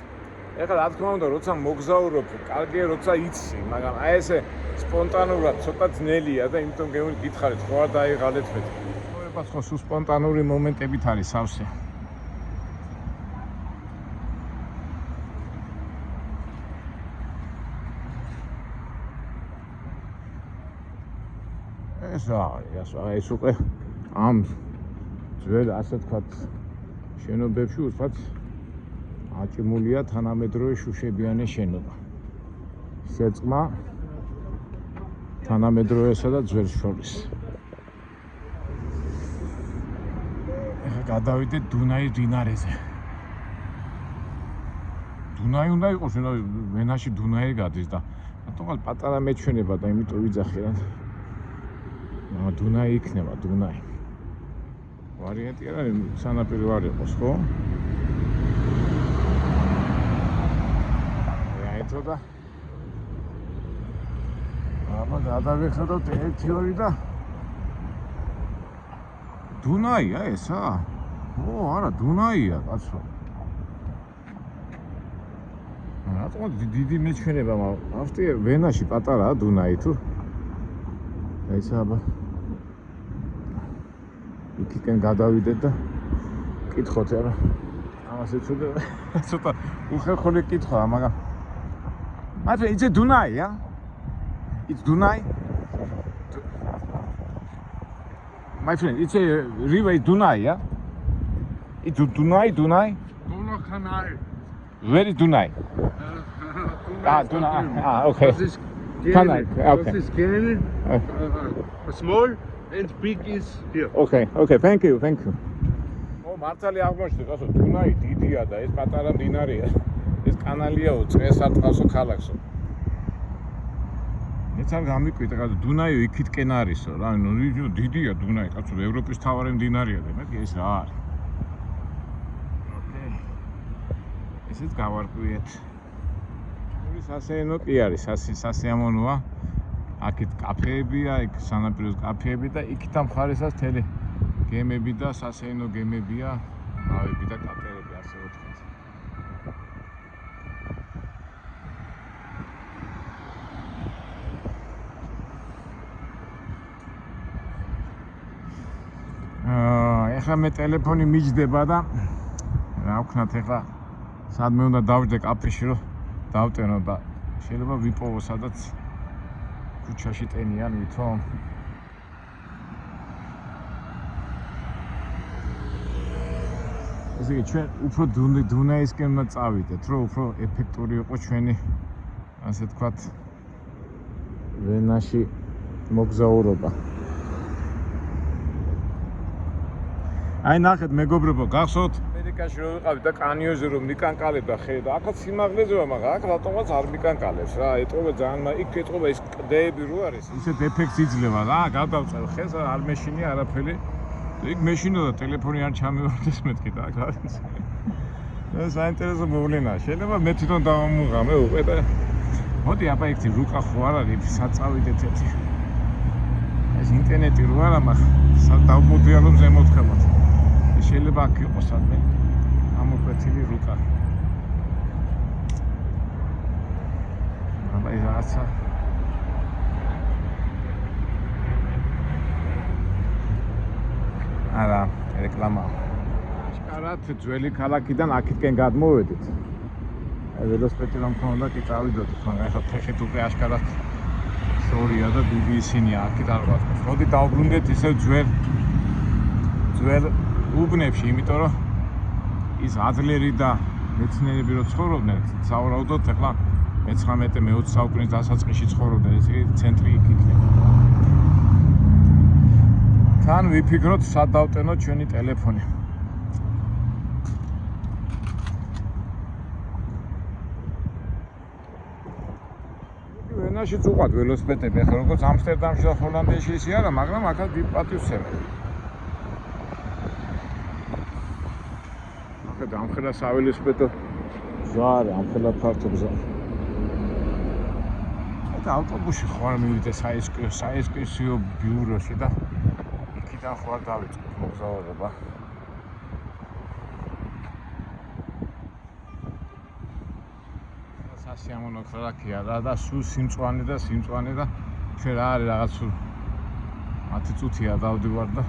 ეხლა რა თქმა უნდა, როცა მოგზაურობ, კარგია როცა იცი, მაგრამ აი ესე სპონტანურად ცოტა ძნელია და იმიტომ გითხარით, ხო არ დაიღალეთ მე. მოებას ხო სულ სპონტანური მომენტებით არის სავსე. ეს უკვე ამ ძველ ასე ვთქვათ შენობებში უსწრაფად აჭიმულია თანამედროვე შუშებიანი შენობა. სერწყმა თანამედროვესა და ძველს შორის. ეხლა გადავიდეთ დუნაის მდინარეზე. დუნაი უნდა იყოს, ვენაში დუნაი გადის და რატომღაც პატარა მეჩვენება და იმიტომ ვიძახი რა. დუნაი იქნება, დუნაი. ვარიანტი არა, სანაპირო არ იყოს, ხო? აიტო და აბა გადავიხადოთ 1-2 და დუნაია ესა? არა, დუნაია, კაცო. რატომ დიდი მეჩვენება, მაგრამ ავტი ვენაში პატარაა დუნაი თუ? და ისა აბა იქიდან გადავიდეთ და კითხოთ რა. ამაზე ცოტა უხერხული კითხვაა, მაგრამ მაგრამ it's Dunai, yeah? It's Dunai? My friend, it's a river, it's Dunai, yeah? It's Dunai? Dunai Canal. Where is Dunai? Dunai. Okay. Das ist Canal, gelb. okay. Das ist gelb, small, and big is here. Okay, thank you. ო მართალი აღმოჩნდა, გასო დუნაი დიდია და ეს პატარა მდინარეა. ეს კანალიაო, წესარტყავსო ქალაქსო. მეც არ გამიკვირდა, გასო დუნაიო იქითკენ არისო რა, ნუ დიდია დუნაი, კაცო ევროპის მთავარი მდინარეა და მე ეს რა არის. ოკეი. ესეც გავარკვიეთ. ის სასეინო კი არის, სასიამოვნოა. აქეთ კაფეებია, იქ სანაპიროს კაფეები და იქით ამ ხარისას თელი გემები და სასეინო გემებია, ნავები და კატერები ასე ვთქვათ. ეხლა მე ტელეფონი მიჯდება და რა ვქნათ ეხლა სადმე უნდა დავждე კაფეში რომ დავტენო და შეიძლება ვიპოვო სადაც ქუჩაში ტენიან ვითომ ესე იგი ჩვენ უფრო დუნაისკენ უნდა წავიდეთ რომ უფრო ეფექტური იყო ჩვენი ასე ვთქვათ ვენაში მოგზაურობა აი ნახეთ მეგობრებო გახსოვთ ამერიკაში რომ ვიყავით და კანიონზე რომ მიკანკალებდა ხე და აქაც სიმაღლეზეა მაგრამ აქ რატომაც არ მიკანკალებს რა ეტყობა ძალიან იქ ეტყობა ის კლდეები რო არის ისეთ ეფექტს იძლევა რა გადავწევ ხეს არ მეშინია არაფერი იქ მეშინო და ტელეფონი არ ჩამევარდეს მეთქი და აქ არის ეს საინტერესო მოვლენაა შეიძლება მე თვითონ დავამუღამე უკვე და მოდი აბა ერთი რუკა ხო არ არის საწავიდეთ ერთი ეს ინტერნეტი რო არა მაგრამ დავმოდიალო ზემოთ ხემოთ შეიძლება აქ იყოს სადმე ამოკვეთილი რუკა აბა ეს რაღაცა არა რეკლამა შკარად ძველი ქალაქიდან აქეთკენ გადმოვედით აი ველოსიპედი რომ ქონდა კი წავიდოთ მაგრამ ახლა ფეხით უკვე აშკარად შორია და დიდი ისინია აქეთ არ ვაწყობთ მოდი დავბრუნდეთ ისევ ძველ უბნებში, იმიტომ რომ ის ადლერი და მეცნიერები რო ცხოვრობდნენ, სავარაუდოდ ახლა მე-19-მე-20 საუკუნის დასაწყისში ცხოვრობდნენ, ესე იგი ცენტრი იქ იქნება. თან ვიფიქროთ, სად დავტენოთ ჩვენი ტელეფონი. ვენაშიც უყვათ ველოსიპედები, ახლა როგორც ამსტერდამში და ჰოლანდიაში ისე არა, მაგრამ აქაც დიდ პატივს ემენ. ამხელა საველოსიპედო გზა არის, ამხელა ფართო გზა. და ავტობუსში ხო არ მივიდე საექსკურსიო ბიუროში და იქიდან ხო არ დავიწყებ მოგზაურობა. სასიამოვნო ქალაქია და სულ სიმწვანე და ჩვენ რა არის რაღაც სულ 10 წუთია დავდივარ და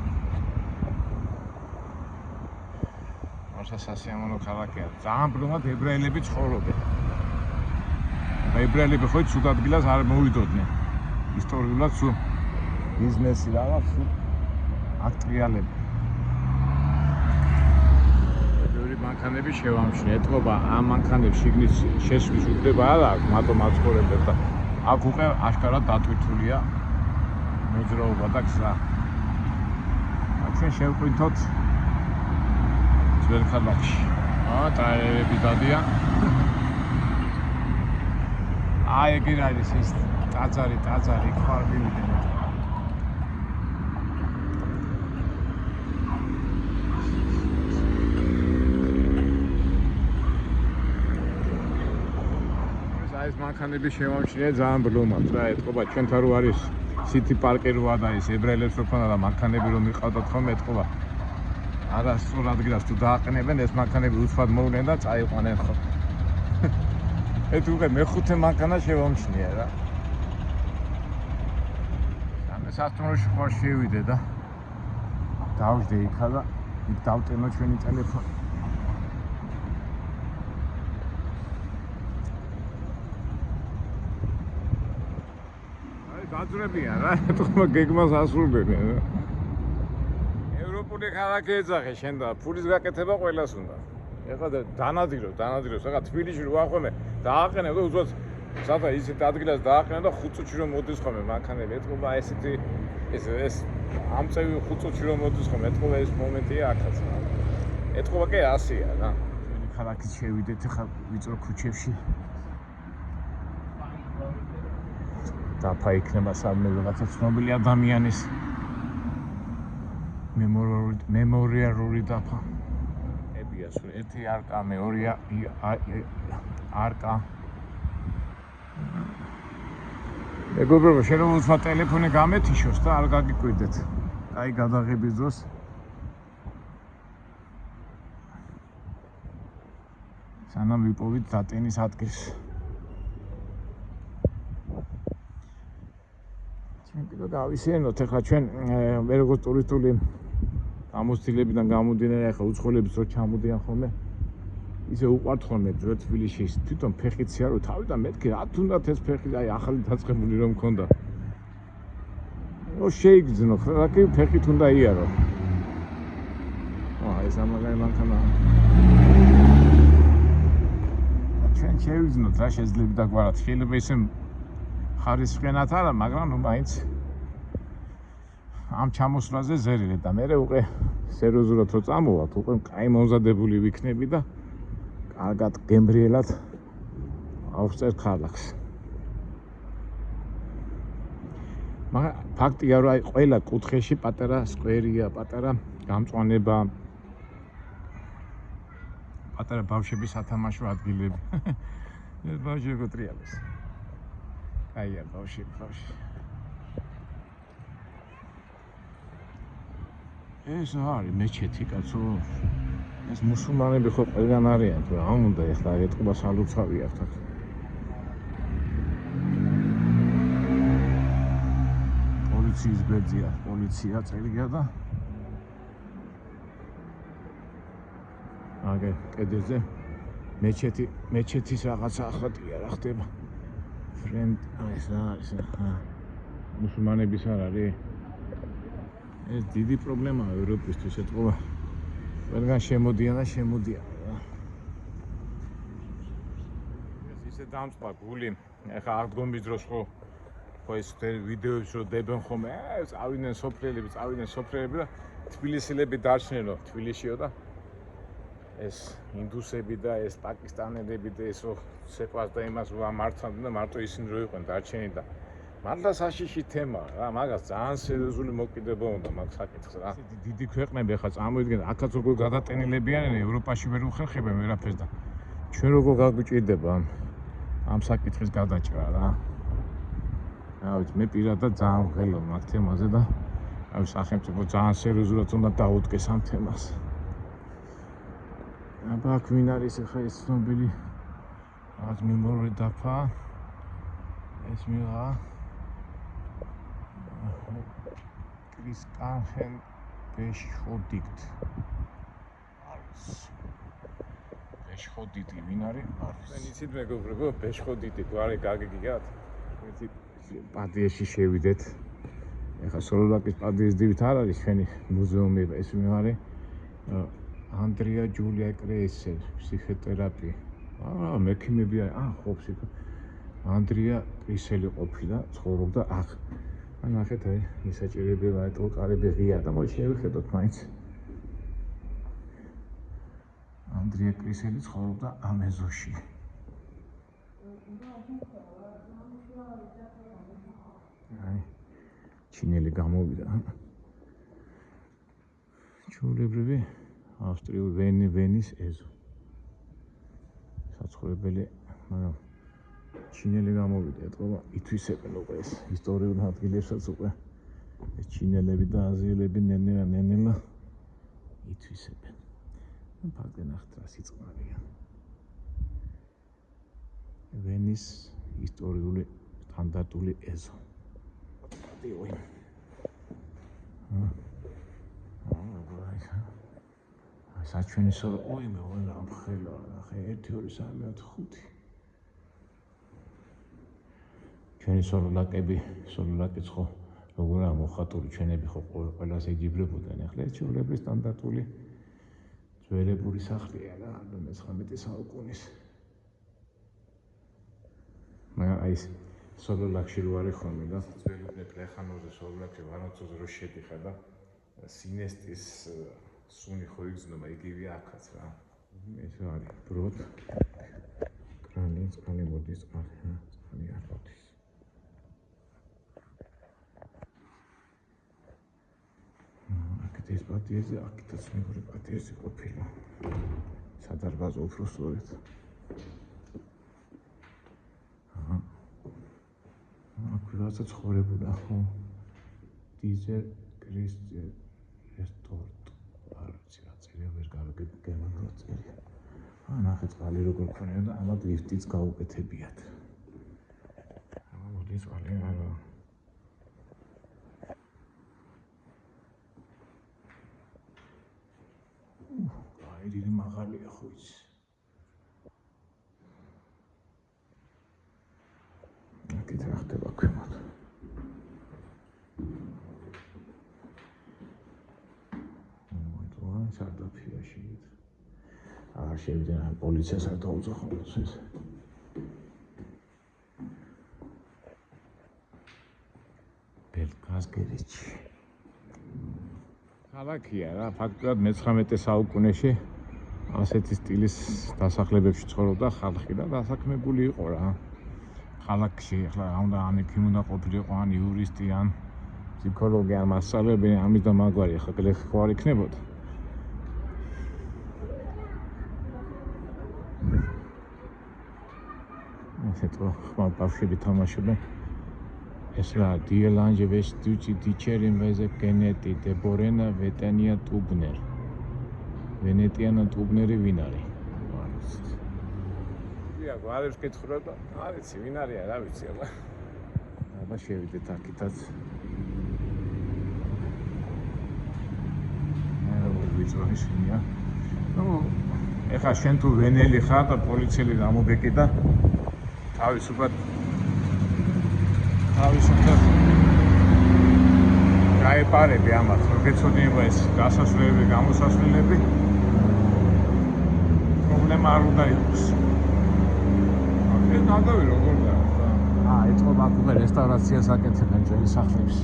სასიამოვნო ქალაქია. ძალიან ბრუნად ებრაელები ცხოვრობენ. ებრაელები ხო ცუდ ადგილას არ მოვიდოდნენ. ისტორიულად სულ ბიზნესი რაღაც სულ აკტრიალები. ბევრი მანქანები შევამჩნიე. ეთყობა ამ მანქანებს შიგნის შესვლის უფლება არ აქვს, მარტო მაცხოვრებელს და აქ უკვე აშკარად დატვირთულია მოძრაობა და გზა. ჩვენ შევყვინთოთ ძველ ქალაქში. ტაერები დადიან. აი ეგ არის ის ტაძარი ხარ მივიდნენ. ეს მანქანები შევამჩნიე ძალიან ბრლომად რა ეთყობა ჩვენთან რო არის სიტი პარკი როა და ის ებრაელებს რო ქონდა და მანქანები რომ მიყავდათ ხოლმე ეთყობა არასწორ ადგილას თუ დააყენებენ ეს მანქანები უცბად მოვლენ და წაიყვანენ ხო. ეს უკვე მეხუთე მანქანა შევამჩნიე რა. ამ სასტუმროში ხო შევიდე და დავждე იქა და იქ დავტენო ჩვენი ტელეფონი. აი გაძრებია რა, ეთქმა გეგმას ასრულებენ რა. ევროპული ქალაქი ეძახე შენ და ფულის გაკეთება ყველას უნდა. ეხლა დანადიროს, ეხლა თბილისში რო ახონე დააყენე და უძված სადა ისეთ ადგილას დააყენე და 5 წუთში რომ მოდის ხოლმე მანქანები. ეთქობა ესეთი ეს ამ წევი 5 წუთში რომ მოდის ხომ ეთყობა ეს მომენტია აქაც რა. ეთყობა კი 100-ია რა. ჩვენი ქალაქით შევიდეთ ახლა ვიწრო ქუჩებში. დაფა იქნება სამე რაღაცა ცნობილი ადამიანის მემორიალური დაფა. ებიას ერთი არკა, მეორე არკა. მეგობრებო, შეიძლება უსმა ტელეფონი გამეთიშოს და არ გაგიკვირდეთ. აი გადაღების დროს. სანამ ვიპოვით დატენის ადგილს. ჩვენ კიდევ გავისიენოთ ახლა ჩვენ მე როგორც ტურისტული გამოცდილებიდან გამომდინარე ახლა უცხოელებს რო ჩამოდიან ხოლმე ისე უყვართ ხოლმე ძველ თბილისში თვითონ ფეხიცი არო თავიდან მეთქი რა თუნდაც ეს ფეხი აი ახალი დაწყებული რომ მქონდა ნუ შეიგრძნო რა კი ფეხით უნდა იარო ეს ამაგარი მანქანა ჩვენ შევიგრძნოთ რა შეძლებს დაგვარად შეიძლება ისე ხარისხიანად არა მაგრამ ნუ მაინც ამ ჩამოსვლაზე ზერილე და მე უკვე სერიოზულად რო წამოვალთ უკვე კაი მომზადებული ვიქნები და კარგად გემრიელად ავწერ ქალაქს მაგრამ ფაქტია რომ აი ყველა კუთხეში პატარა სკვერია პატარა გამწვანება პატარა ბავშვების სათამაშო ადგილები ეს ბავშვი გოტრიალეს აია ბავშვი ეს არის მეჩეთი კაცო ეს მუსულმანები ხო ყველგან არიან თუ რა უნდა ეხლა ეთყობა სალოცავი აქვს აქ პოლიციის ბეძია პოლიცია წერია და აგე კედელზე მეჩეთის რაღაცა ახალია რა ხდება ფრენდ ეს მუსულმანების არ არის ეს დიდი პრობლემაა ევროპისთვის ეთყობა ყველგან შემოდიან და შემოდიან რა ისე დამწყვა გული ეხა აღდგომის დროს ხო ეს ვიდეოებს რო დებენ ხოლმე წავიდნენ სოფლელები და თბილისელები დარჩნენ რომ თბილისშიო და ეს ინდუსები და ეს პაკისტანელები და ესო სეკვას და იმას ვამარცხდნენ და მარტო ისინი რო იყვნენ დარჩენილი და მართლა საშიში თემაა რა მაგას ძალიან სერიოზული მოკიდება უნდა მაგ საკითხს რა დიდი ქვეყნები ახლა წარმოიდგინეთ აქაც როგორ გადატენილებიან ევროპაში ვერ უხერხებენ ვერაფერს და ჩვენ როგორ გაგვიჭირდება ამ საკითხის გადაჭრა რა რა ვიცი მე პირადად ძალიან ვღელავ მაგ თემაზე და აი სახელმწიფო ძალიან სერიოზულად უნდა დაუდგეს ამ თემას აბა აქ ვინ არის ახლა ეს ცნობილი რაღაც მემორიალური დაფა ეს მიღა კრისკანჰენ ბეშხოდიკტ არის ბეშხოდიტი ვინ არის არის მე იცით მეგობრებო ბეშხოდიტი გვარი გაგიგიათ ერთი პადიაში შევიდეთ ეხლა სოლოლაკის პადიის დივით არ არის ჩვენი მუზეუმი ეს ვინ არის ანდრია ჯულია კრეისერ ფსიქოთერაპია მექიმები არის ხო ანდრია კრისელი ყოფილა ცხოვრობდა აქ ნახეთ აი მისაჭირებელი ტოლკარები ღია და მოი შევხედოთ მაინც ანდრია კრისელი ცხოვრობდა ამ ეზოში აი ჩინელი გამოვიდა ჩვეულებრივი ავსტრიული ვენის ეზო საცხოვრებელი მაგრამ ჩინელი გამოვიდა ეთყობა ითვისებენ უკვე ეს ისტორიულ ადგილებსაც უკვე ეს ჩინელები და აზიელები ნენელა ითვისებენ ფაქტი ნახეთ რა სიწყნარია ვენის ისტორიული სტანდარტული ეზო დიოი საჩვენი სორო ოი მე ვენა მხელა ნახე 1 2 3 4 5 ჩვენი სოლოლაკიც ხო როგორ ამოხატული ჩვენები ხო ყველას ეჯიბრებოდნენ ახლა ეს ჩვეულებრივი სტანდარტული ძველებური სახლია რა 19 საუკუნის მაგრამ აი ეს სოლოლაკში რო არის ხოლმე და ძველებია პლეხანოზე სობრაკი ვარონცოз რო შედიხა და სინესტის სუნი ხო იგზნობა იგივე აქაც რა. ეს არის ბროდ კრანი მოდის კრანი არ მოდის. აქეთ ეს პატიეზე, აქეთაც მეორე პატიეზე ყოფილა. სადარბაზო უფრო სწორედ. აქ რაღაცა ცხოვრებოდა ხო? დიზერ კრისტიე რესტორტ არც რა წერია ვერ გავიგებია წერია. ნახე წყალი როგორ ქონია და ამათ ლიფტიც გაუკეთებიათ. მოდი წყალი არა. აი დიდი მაღალია ხო ის. აქეთ რა ხდება ქვემოთ. სარდაფიაში აღარ შევიდა პოლიციას არ დაუძახოს ეს ბელგრადში ქალაქია რა ფაქტობრივად მე-19 საუკუნეში ასეთი სტილის დასახლებებში ცხოვრობდა ხალხი და დასაქმებული იყო რა ქალაქში ახლა რა უნდა ან ექიმი უნდა ყოფილიყო ან იურისტი ან ფსიქოლოგი ან მასწავლებელი ამის და მაგვარი ახლა გლეხი ხო არ იქნებოდა ესეთო ხმა ბავშვები თამაშობენ ეს რა დიელანჯე ვესტუჩი ტიჩერი მეზე კენეტი დებორენა ვეტენია ტუბნერ ვენეტიანა ტუბნერი ვინ არის ვია გვარებს კითხულობ და არიცი ვინ არია რა ვიცი აბა შევიდეთ აქითაც ვიწროი შენია ნუ ეხა შენ თუ ვენელი ხარ და პოლიციელი გამოგეკიდა თავისუფლად გაეპარები ამას რომ გეცოდინება ეს გასასვლელები გამოსასვლელები პრობლემა არ უნდა იყოს ეს ნადავი როგორ და ეწყობა აქ რესტავრაციას აკეთებენ ძველი სახლებს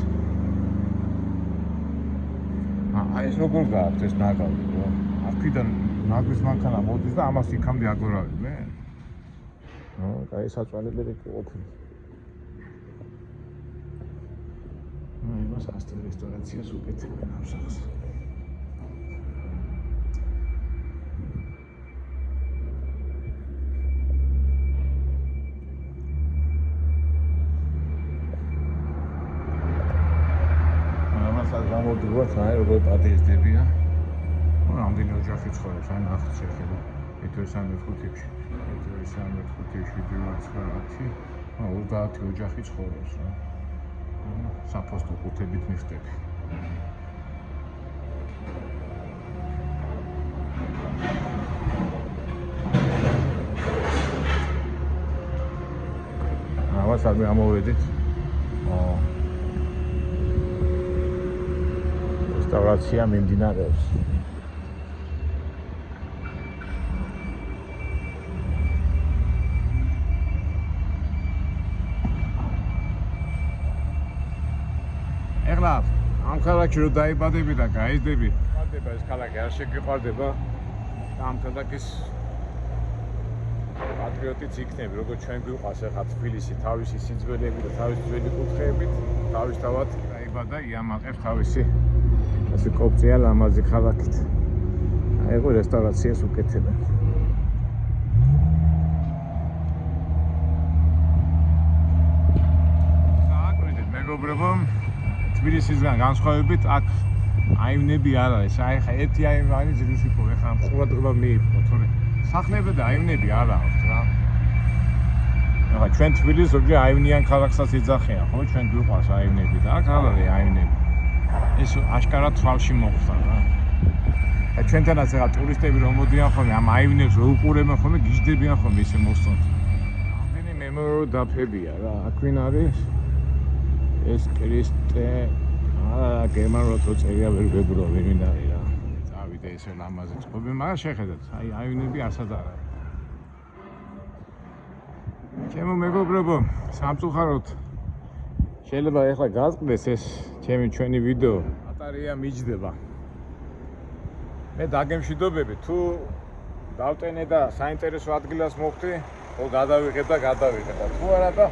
ეს როგორ გააქვთ ეს ნადავი რომ აქედან ნაგვის მანქანა მოდის და ამას იქამდე აგორავებენ და ეს საწვალებელი ყოფილი იმას ასეთ რესტავრაციას უკეთებენ ამ სახლს გამოდივართ აი როგორ პატიესდებია რამდენი ოჯახი ცხოვრობს აი ნახეთ შეხედა 1-3-5-ში 1-3-5-7-8-9-10 30 ოჯახი ცხოვრობს რა საფოსტო ყუთებით მიხდები ავასაბი ამოვედით რესტავრაცია მიმდინარეობს ეხლა ამ ქალაქში რო დაიბადები და გაიზრდები ყარდება ეს ქალაქი არ შეგიყვარდება და ამ ქალაქის პატრიოტიც იქნები როგორც ჩვენ გვიყვარს ეხლა თბილისი თავისი სიძველეებით და თავისი ძველი კუთხეებით თავისთავად დაიბადა იამაყებს თავისი ასე კოპწია ლამაზი ქალაქით აი ეგ რესტავრაციას უკეთებენ დააკვირდეთ მეგობრებო თბილისისგან განსხვავებით აქ აივნები არ არის აი ხა ერთი აივანი ძრუშიკო ეხა ყურადღება მიიღო თორე სახლები და აივნები არ აქვს რა ეხა ჩვენ თბილისს ზოგჯერ აივნიან ქალაქსაც ეძახიან ხო ჩვენ გვიყვარს აივნები და აქ არ არის აივნები ეს აშკარად თვალში მოხდა რა და ჩვენთანაც ეხა ტურისტები რომ მოდიან ხოლმე ამ აივნებს რო უყურებენ ხოლმე გიждდებიან ხოლმე ისე მოსწონთ რამდენი მემორიალური დაფებია რა აქ ვინ არის ეს კრისტე გერმანულად რო წერია ვერ ვებურავი ვინ არის რა წავიდა ესე ლამაზი წყობი მაგრამ შეხედეთ აი აივნები ასაც არ არის ჩემო მეგობრებო სამწუხაროდ შეიძლება ეხლა გაწყდეს ეს ჩვენი ვიდეო. ბატარეა მიჯდება. მე დაგემშვიდობები, თუ დავტენე და საინტერესო ადგილას მოხვდი, ხო გადავიღებ და გადავიღებ. თუ არა და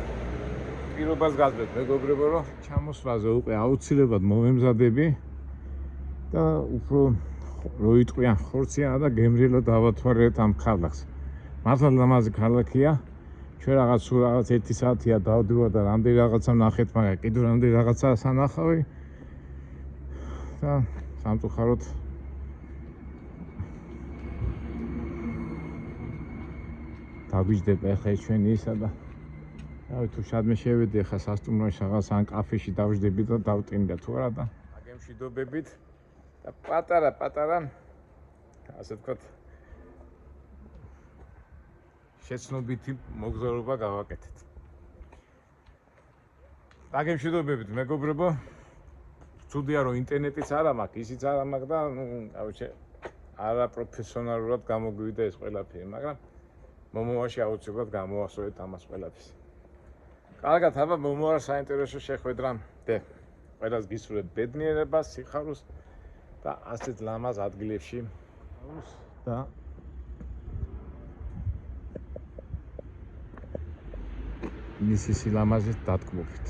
პირობას გაძლევთ მეგობრებო, რომ ჩამოსვლაზე უკვე აუცილებლად მომემზადები და უფრო როიტყვიან ხორციანა და გემრიელად დავათვალიერეთ ამ ქალაქს. მართლა ლამაზი ქალაქია. ჩვენ რაღაც სულ რაღაც 1 საათია დავდივარ და რამდენი რაღაცა ვნახეთ, მაგრამ კიდევ რამდენი რაღაცაა სანახავი. და სამწუხაროდ დაგვიჯდება ახლა ჩვენი ისა და რავი თუ შადმე შევედი ახლა სასტუმროში რაღაც ან კაფეში დავждები და დავტინდა თუ არა და აგემშვიდობებით და პატარა ასე ვთქვათ შეცნობითი მოგზაურობა გავაკეთეთ. აგემშვიდობებით მეგობრებო. ცუდია რომ ინტერნეტიც არ მაქვს, ისიც არ მაქვს და გავიჩე არა პროფესიონალურად გამოგვივიდა ეს ყველაფერი, მაგრამ მომავალში აუცილებლად გამოვასწორეთ ამას ყველაფერს. კარგად, აბა მომავალ საინტერესო შეხვედრამდე. ყველას გისურვებთ ბედნიერებას, სიხარულს და ასეთ ლამაზ ადგილებში და მისი სილამაზით დატკბობით.